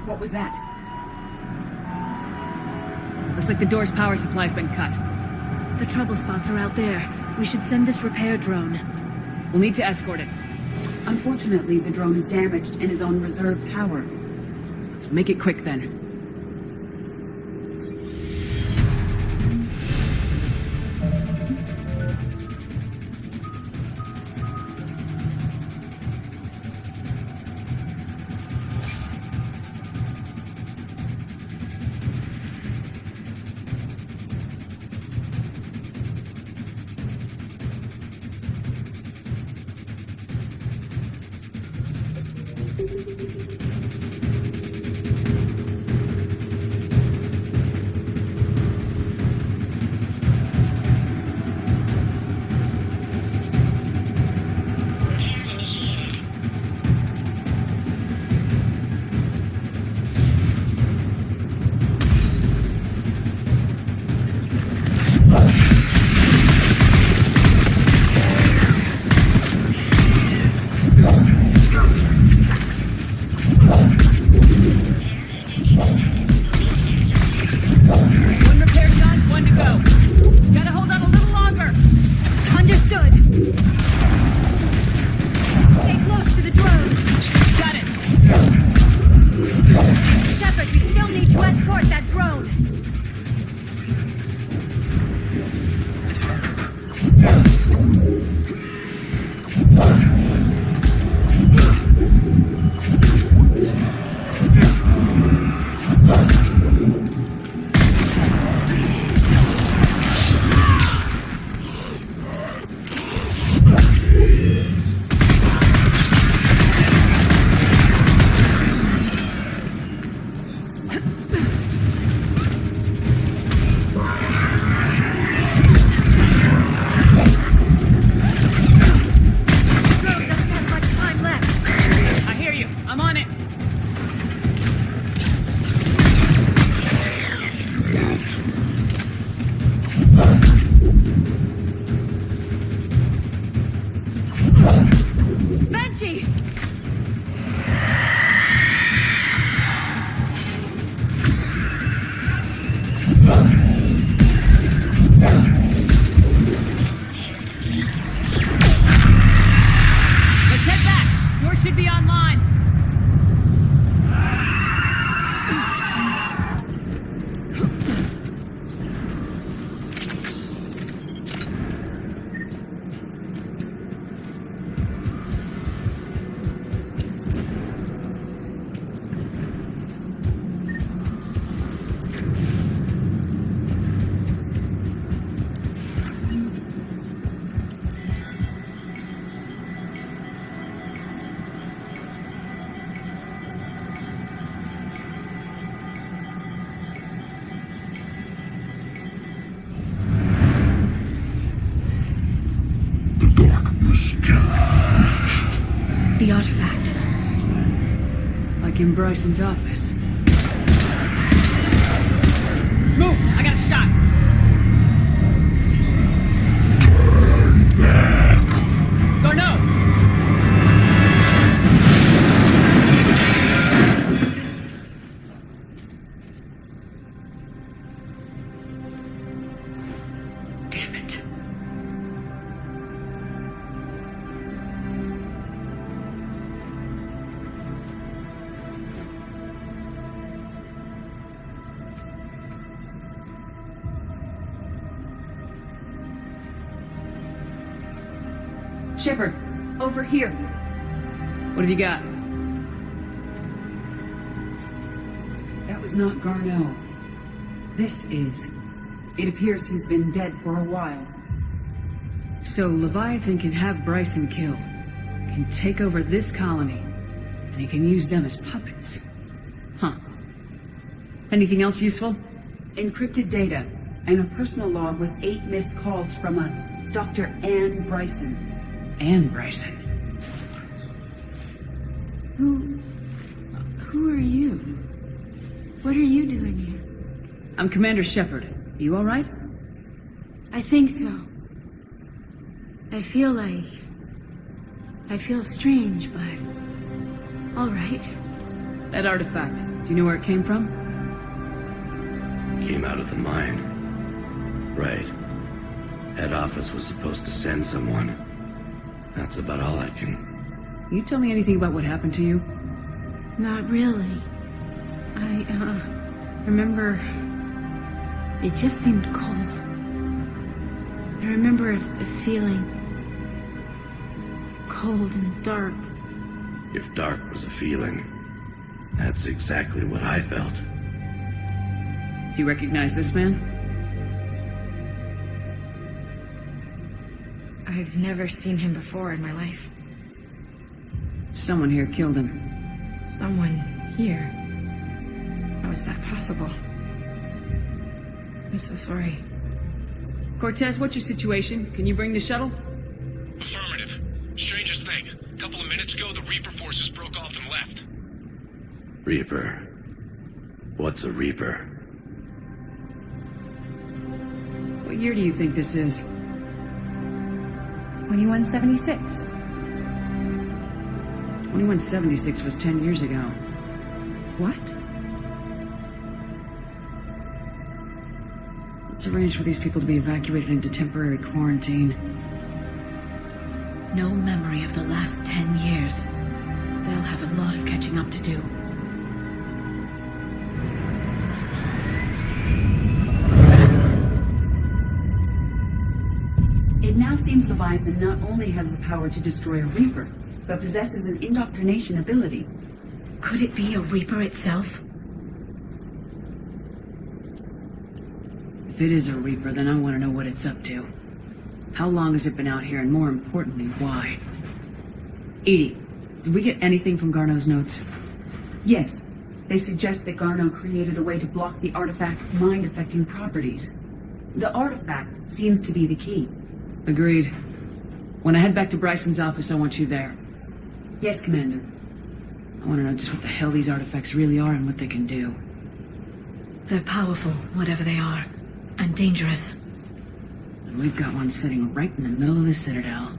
Speaker 16: What was that?
Speaker 3: Looks like the door's power supply's been cut.
Speaker 1: The trouble spots are out there. We should send this repair drone.
Speaker 3: We'll need to escort it.
Speaker 16: Unfortunately, the drone is damaged and is on reserve power.
Speaker 3: Let's make it quick then. should be online.
Speaker 1: The artifact.
Speaker 3: Like in Bryson's office. Move! I got a shot!
Speaker 5: Turn back!
Speaker 3: Garneau!
Speaker 1: Damn it.
Speaker 16: Shepard, over here.
Speaker 3: What have you got?
Speaker 16: That was not Garneau. This is. It appears he's been dead for a while.
Speaker 3: So Leviathan can have Bryson killed, can take over this colony, and he can use them as puppets. Huh. Anything else useful?
Speaker 16: Encrypted data, and a personal log with 8 missed calls from a Dr. Ann Bryson.
Speaker 3: Ann Bryson?
Speaker 1: Who are you? What are you doing here?
Speaker 3: I'm Commander Shepard. You all right?
Speaker 1: I think so. I feel strange, but all right.
Speaker 3: That artifact, do you know where it came from?
Speaker 15: Came out of the mine. Right. Head office was supposed to send someone. That's about all I can...
Speaker 3: Can you tell me anything about what happened to you?
Speaker 1: Not really. I remember it just seemed cold. I remember a feeling cold and dark.
Speaker 15: If dark was a feeling, that's exactly what I felt.
Speaker 3: Do you recognize this man?
Speaker 1: I've never seen him before in my life.
Speaker 3: Someone here killed him.
Speaker 1: Someone here? How is that possible? I'm so sorry.
Speaker 3: Cortez, what's your situation? Can you bring the shuttle?
Speaker 20: Affirmative. Strangest thing. A couple of minutes ago, the Reaper forces broke off and left.
Speaker 15: Reaper. What's a Reaper?
Speaker 3: What year do you think this is?
Speaker 1: 2176.
Speaker 3: 2176 was 10 years ago.
Speaker 1: What?
Speaker 3: Let's arrange for these people to be evacuated into temporary quarantine.
Speaker 1: No memory of the last 10 years. They'll have a lot of catching up to do.
Speaker 16: It now seems Leviathan not only has the power to destroy a Reaper, but possesses an indoctrination ability.
Speaker 1: Could it be a Reaper itself?
Speaker 3: If it is a Reaper, then I want to know what it's up to. How long has it been out here, and more importantly, why? Edie, did we get anything from Garneau's notes?
Speaker 16: Yes. They suggest that Garneau created a way to block the artifact's mind-affecting properties. The artifact seems to be the key.
Speaker 3: Agreed. When I head back to Bryson's office, I want you there.
Speaker 16: Yes, Commander.
Speaker 3: I want to know just what the hell these artifacts really are and what they can do.
Speaker 1: They're powerful, whatever they are. And dangerous.
Speaker 3: And we've got one sitting right in the middle of the Citadel.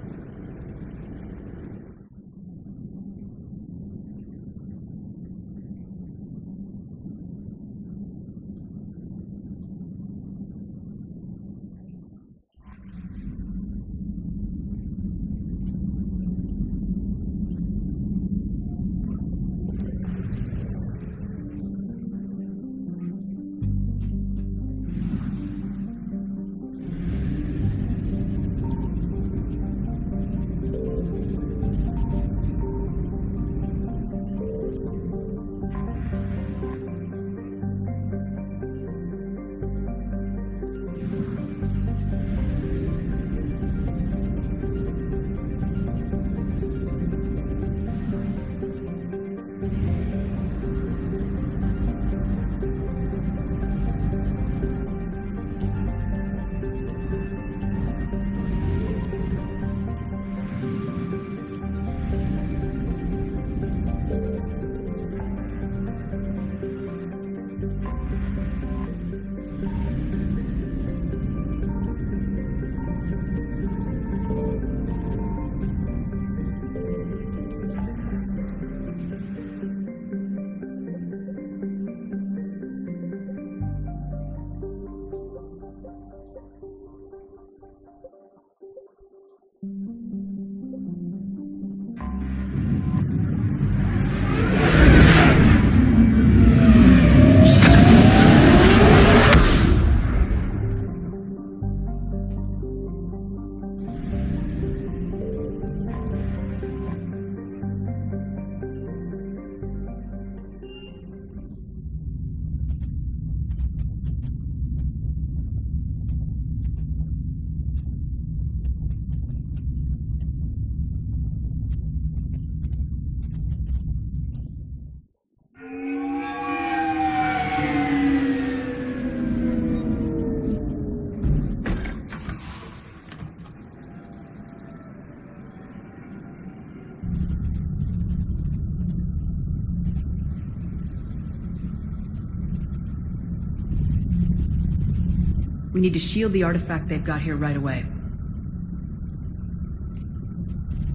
Speaker 3: We need to shield the artifact they've got here right away.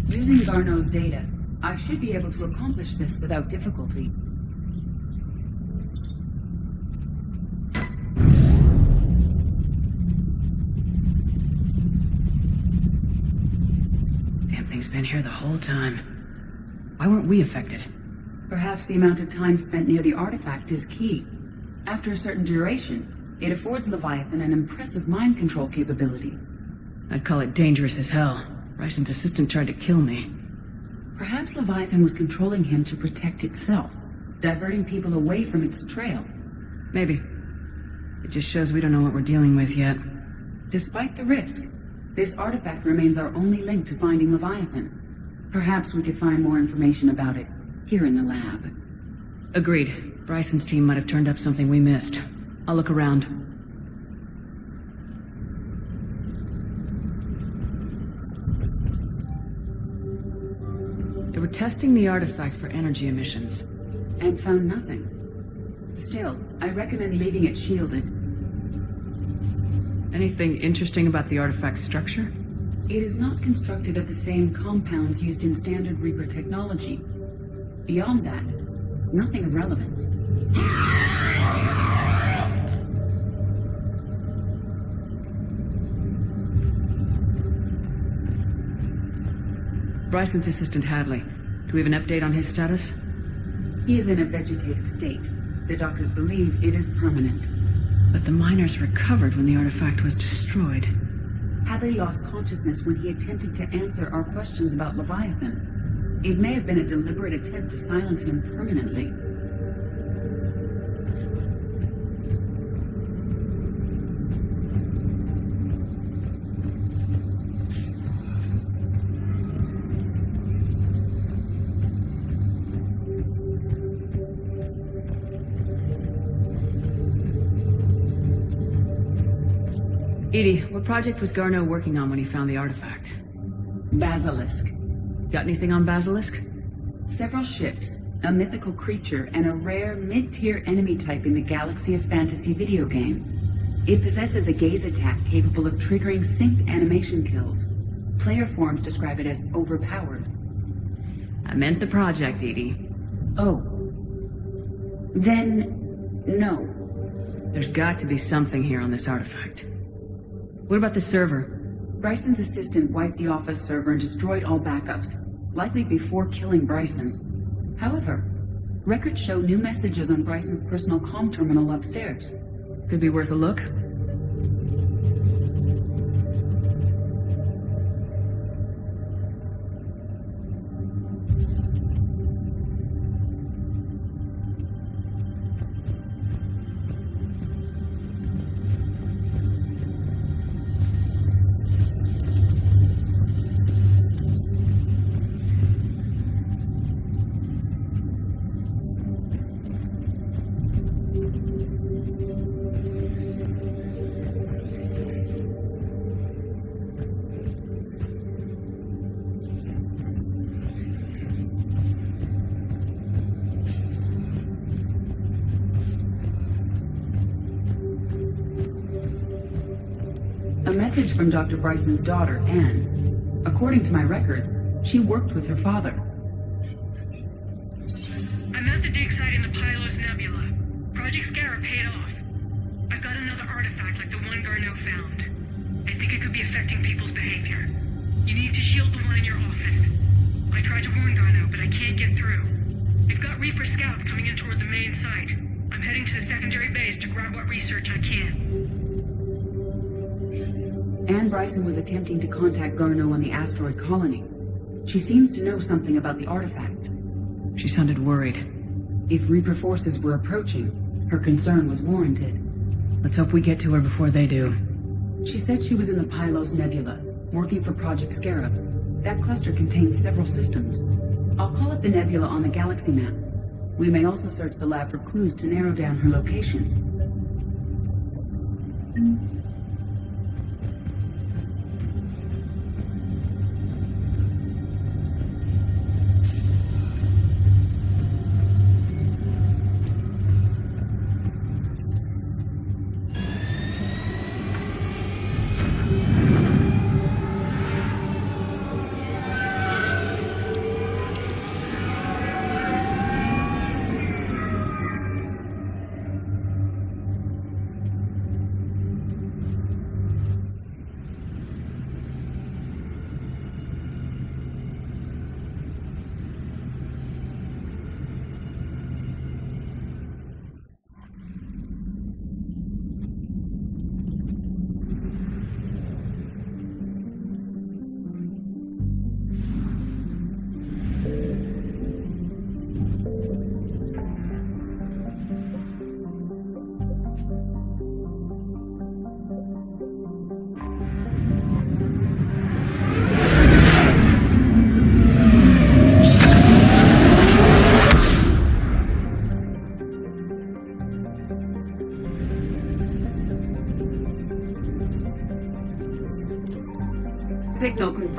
Speaker 16: Using Garneau's data, I should be able to accomplish this without difficulty.
Speaker 3: Damn thing's been here the whole time. Why weren't we affected?
Speaker 16: Perhaps the amount of time spent near the artifact is key. After a certain duration, it affords Leviathan an impressive mind control capability.
Speaker 3: I'd call it dangerous as hell. Bryson's assistant tried to kill me.
Speaker 16: Perhaps Leviathan was controlling him to protect itself, diverting people away from its trail.
Speaker 3: Maybe. It just shows we don't know what we're dealing with yet.
Speaker 16: Despite the risk, this artifact remains our only link to finding Leviathan. Perhaps we could find more information about it here in the lab.
Speaker 3: Agreed. Bryson's team might have turned up something we missed. I'll look around. They were testing the artifact for energy emissions.
Speaker 16: And found nothing. Still, I recommend leaving it shielded.
Speaker 3: Anything interesting about the artifact's structure?
Speaker 16: It is not constructed of the same compounds used in standard Reaper technology. Beyond that, nothing of relevance.
Speaker 3: Bryson's assistant Hadley. Do we have an update on his status?
Speaker 16: He is in a vegetative state. The doctors believe it is permanent.
Speaker 3: But the miners recovered when the artifact was destroyed.
Speaker 16: Hadley lost consciousness when he attempted to answer our questions about Leviathan. It may have been a deliberate attempt to silence him permanently.
Speaker 3: Edie, what project was Garneau working on when he found the artifact?
Speaker 16: Basilisk.
Speaker 3: Got anything on Basilisk?
Speaker 16: Several ships, a mythical creature, and a rare mid-tier enemy type in the Galaxy of Fantasy video game. It possesses a gaze attack capable of triggering synced animation kills. Player forums describe it as overpowered.
Speaker 3: I meant the project, Edie.
Speaker 16: Oh. Then, no.
Speaker 3: There's got to be something here on this artifact. What about the server?
Speaker 16: Bryson's assistant wiped the office server and destroyed all backups, likely before killing Bryson. However, records show new messages on Bryson's personal comm terminal upstairs.
Speaker 3: Could be worth a look.
Speaker 16: A message from Dr. Bryson's daughter, Anne. According to my records, she worked with her father.
Speaker 10: I'm at the dig site in the Pylos Nebula. Project Scarab paid off. I've got another artifact like the one Garneau found. I think it could be affecting people's behavior. You need to shield the one in your office. I tried to warn Garneau, but I can't get through. They've got Reaper scouts coming in toward the main site. I'm heading to the secondary base to grab what research I can.
Speaker 16: Anne Bryson was attempting to contact Garneau on the asteroid colony. She seems to know something about the artifact.
Speaker 3: She sounded worried.
Speaker 16: If Reaper forces were approaching, her concern was warranted.
Speaker 3: Let's hope we get to her before they do.
Speaker 16: She said she was in the Pylos Nebula, working for Project Scarab. That cluster contains several systems. I'll call up the nebula on the galaxy map. We may also search the lab for clues to narrow down her location.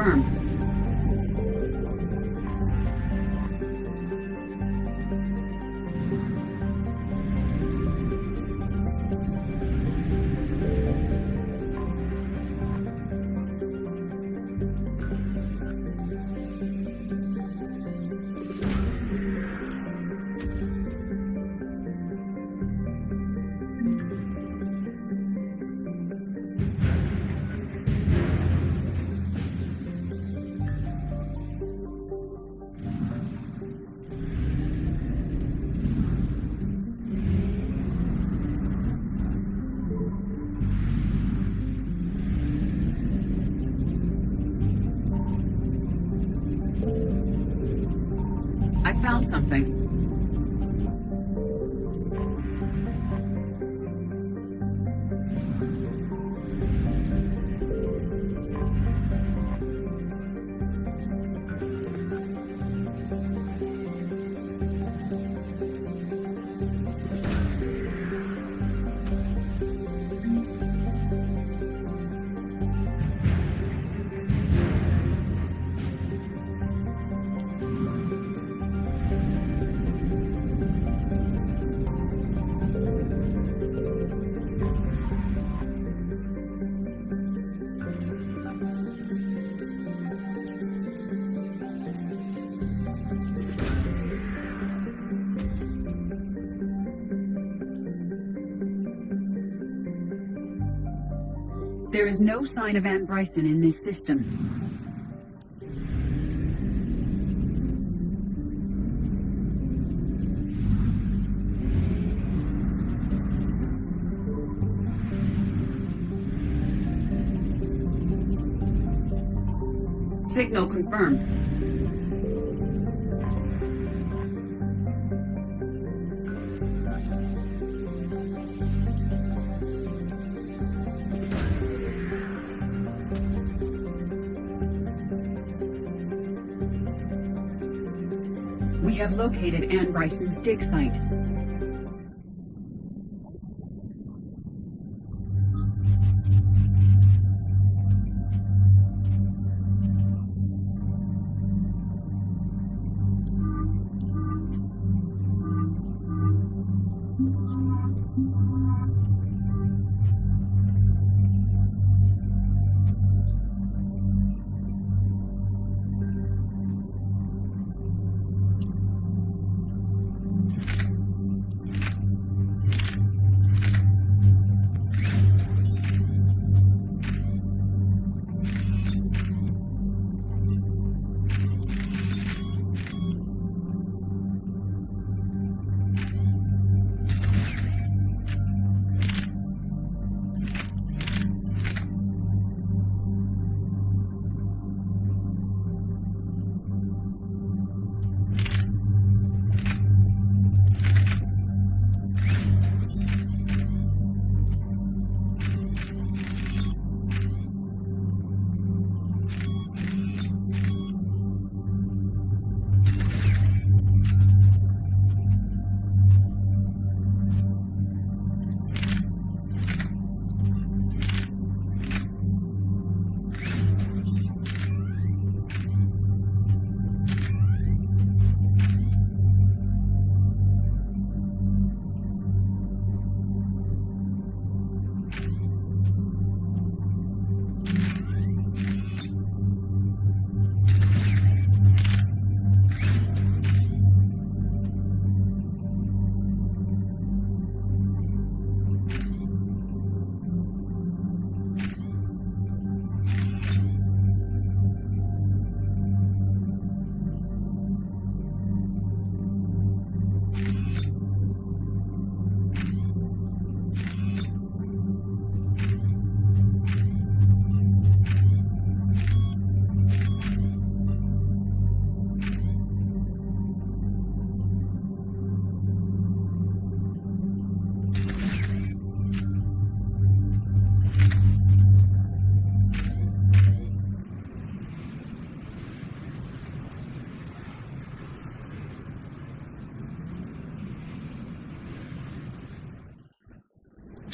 Speaker 16: confirmed. I found something. There is no sign of Ann Bryson in this system. Signal confirmed. We have located Ann Bryson's dig site.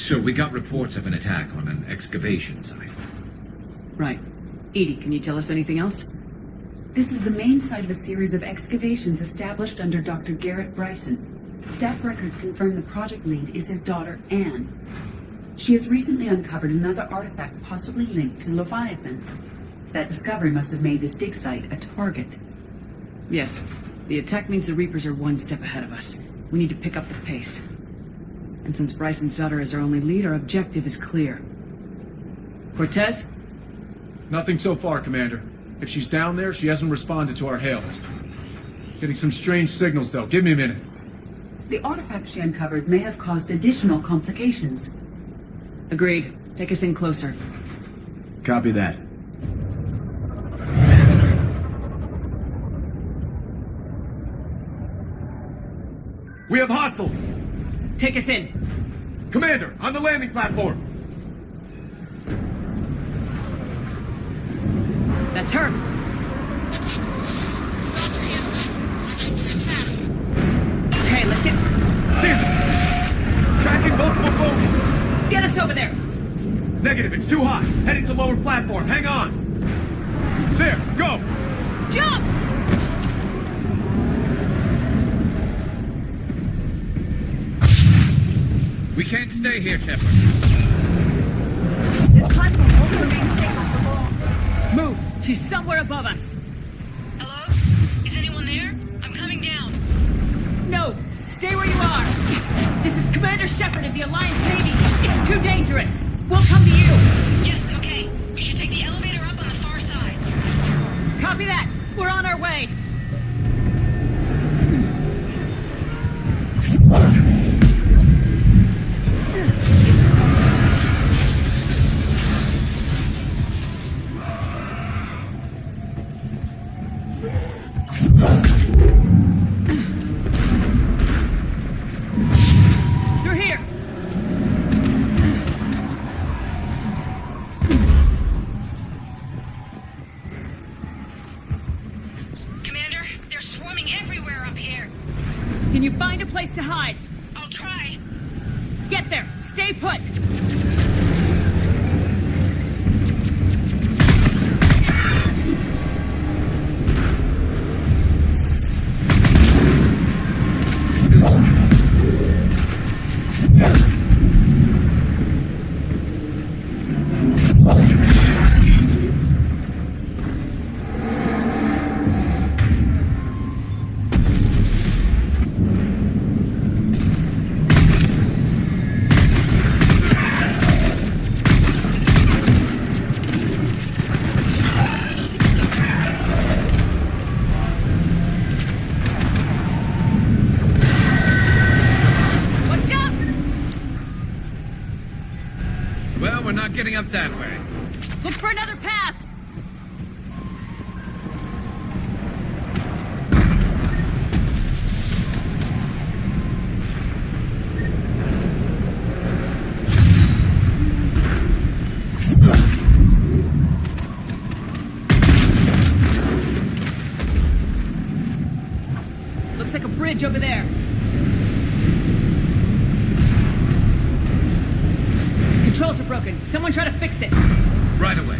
Speaker 21: So we got reports of an attack on an excavation site.
Speaker 3: Right. Edie, can you tell us anything else?
Speaker 16: This is the main site of a series of excavations established under Dr. Garrett Bryson. Staff records confirm the project lead is his daughter, Anne. She has recently uncovered another artifact possibly linked to Leviathan. That discovery must have made this dig site a target.
Speaker 3: Yes. The attack means the Reapers are one step ahead of us. We need to pick up the pace. And since Bryson's daughter is our only lead, our objective is clear. Cortez?
Speaker 17: Nothing so far, Commander. If she's down there, she hasn't responded to our hails. Getting some strange signals, though. Give me a minute.
Speaker 16: The artifact she uncovered may have caused additional complications.
Speaker 3: Agreed. Take us in closer.
Speaker 17: Copy that. We have hostiles!
Speaker 3: Take us in.
Speaker 17: Commander, on the landing platform!
Speaker 3: That's her. Okay, let's get...
Speaker 17: Tracking multiple bogies!
Speaker 3: Get us over there!
Speaker 17: Negative, it's too high. Heading to lower platform, hang on! There, go!
Speaker 3: Jump!
Speaker 17: We can't stay here, Shepard.
Speaker 3: This platform won't remain safe for long. Move! She's somewhere above us.
Speaker 10: Hello? Is anyone there? I'm coming down.
Speaker 3: No! Stay where you are! This is Commander Shepard of the Alliance Navy. It's too dangerous. We'll come to you.
Speaker 10: Yes, okay. You should take the elevator up on the far side.
Speaker 3: Copy that. We're on our way. You're here.
Speaker 10: Commander, they're swarming everywhere up here.
Speaker 3: Can you find a place to hide?
Speaker 10: I'll try.
Speaker 3: Get there. Stay put.
Speaker 17: Well, we're not getting up that way.
Speaker 3: Look for another path. Looks like a bridge over there. Controls are broken. Someone try to fix it.
Speaker 17: Right away.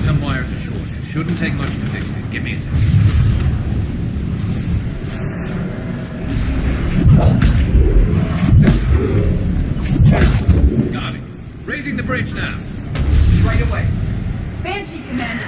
Speaker 17: Some wires are short. Shouldn't take much to fix it. Give me a second. Got it. Raising the bridge now.
Speaker 16: Right away. Banshee, Commander.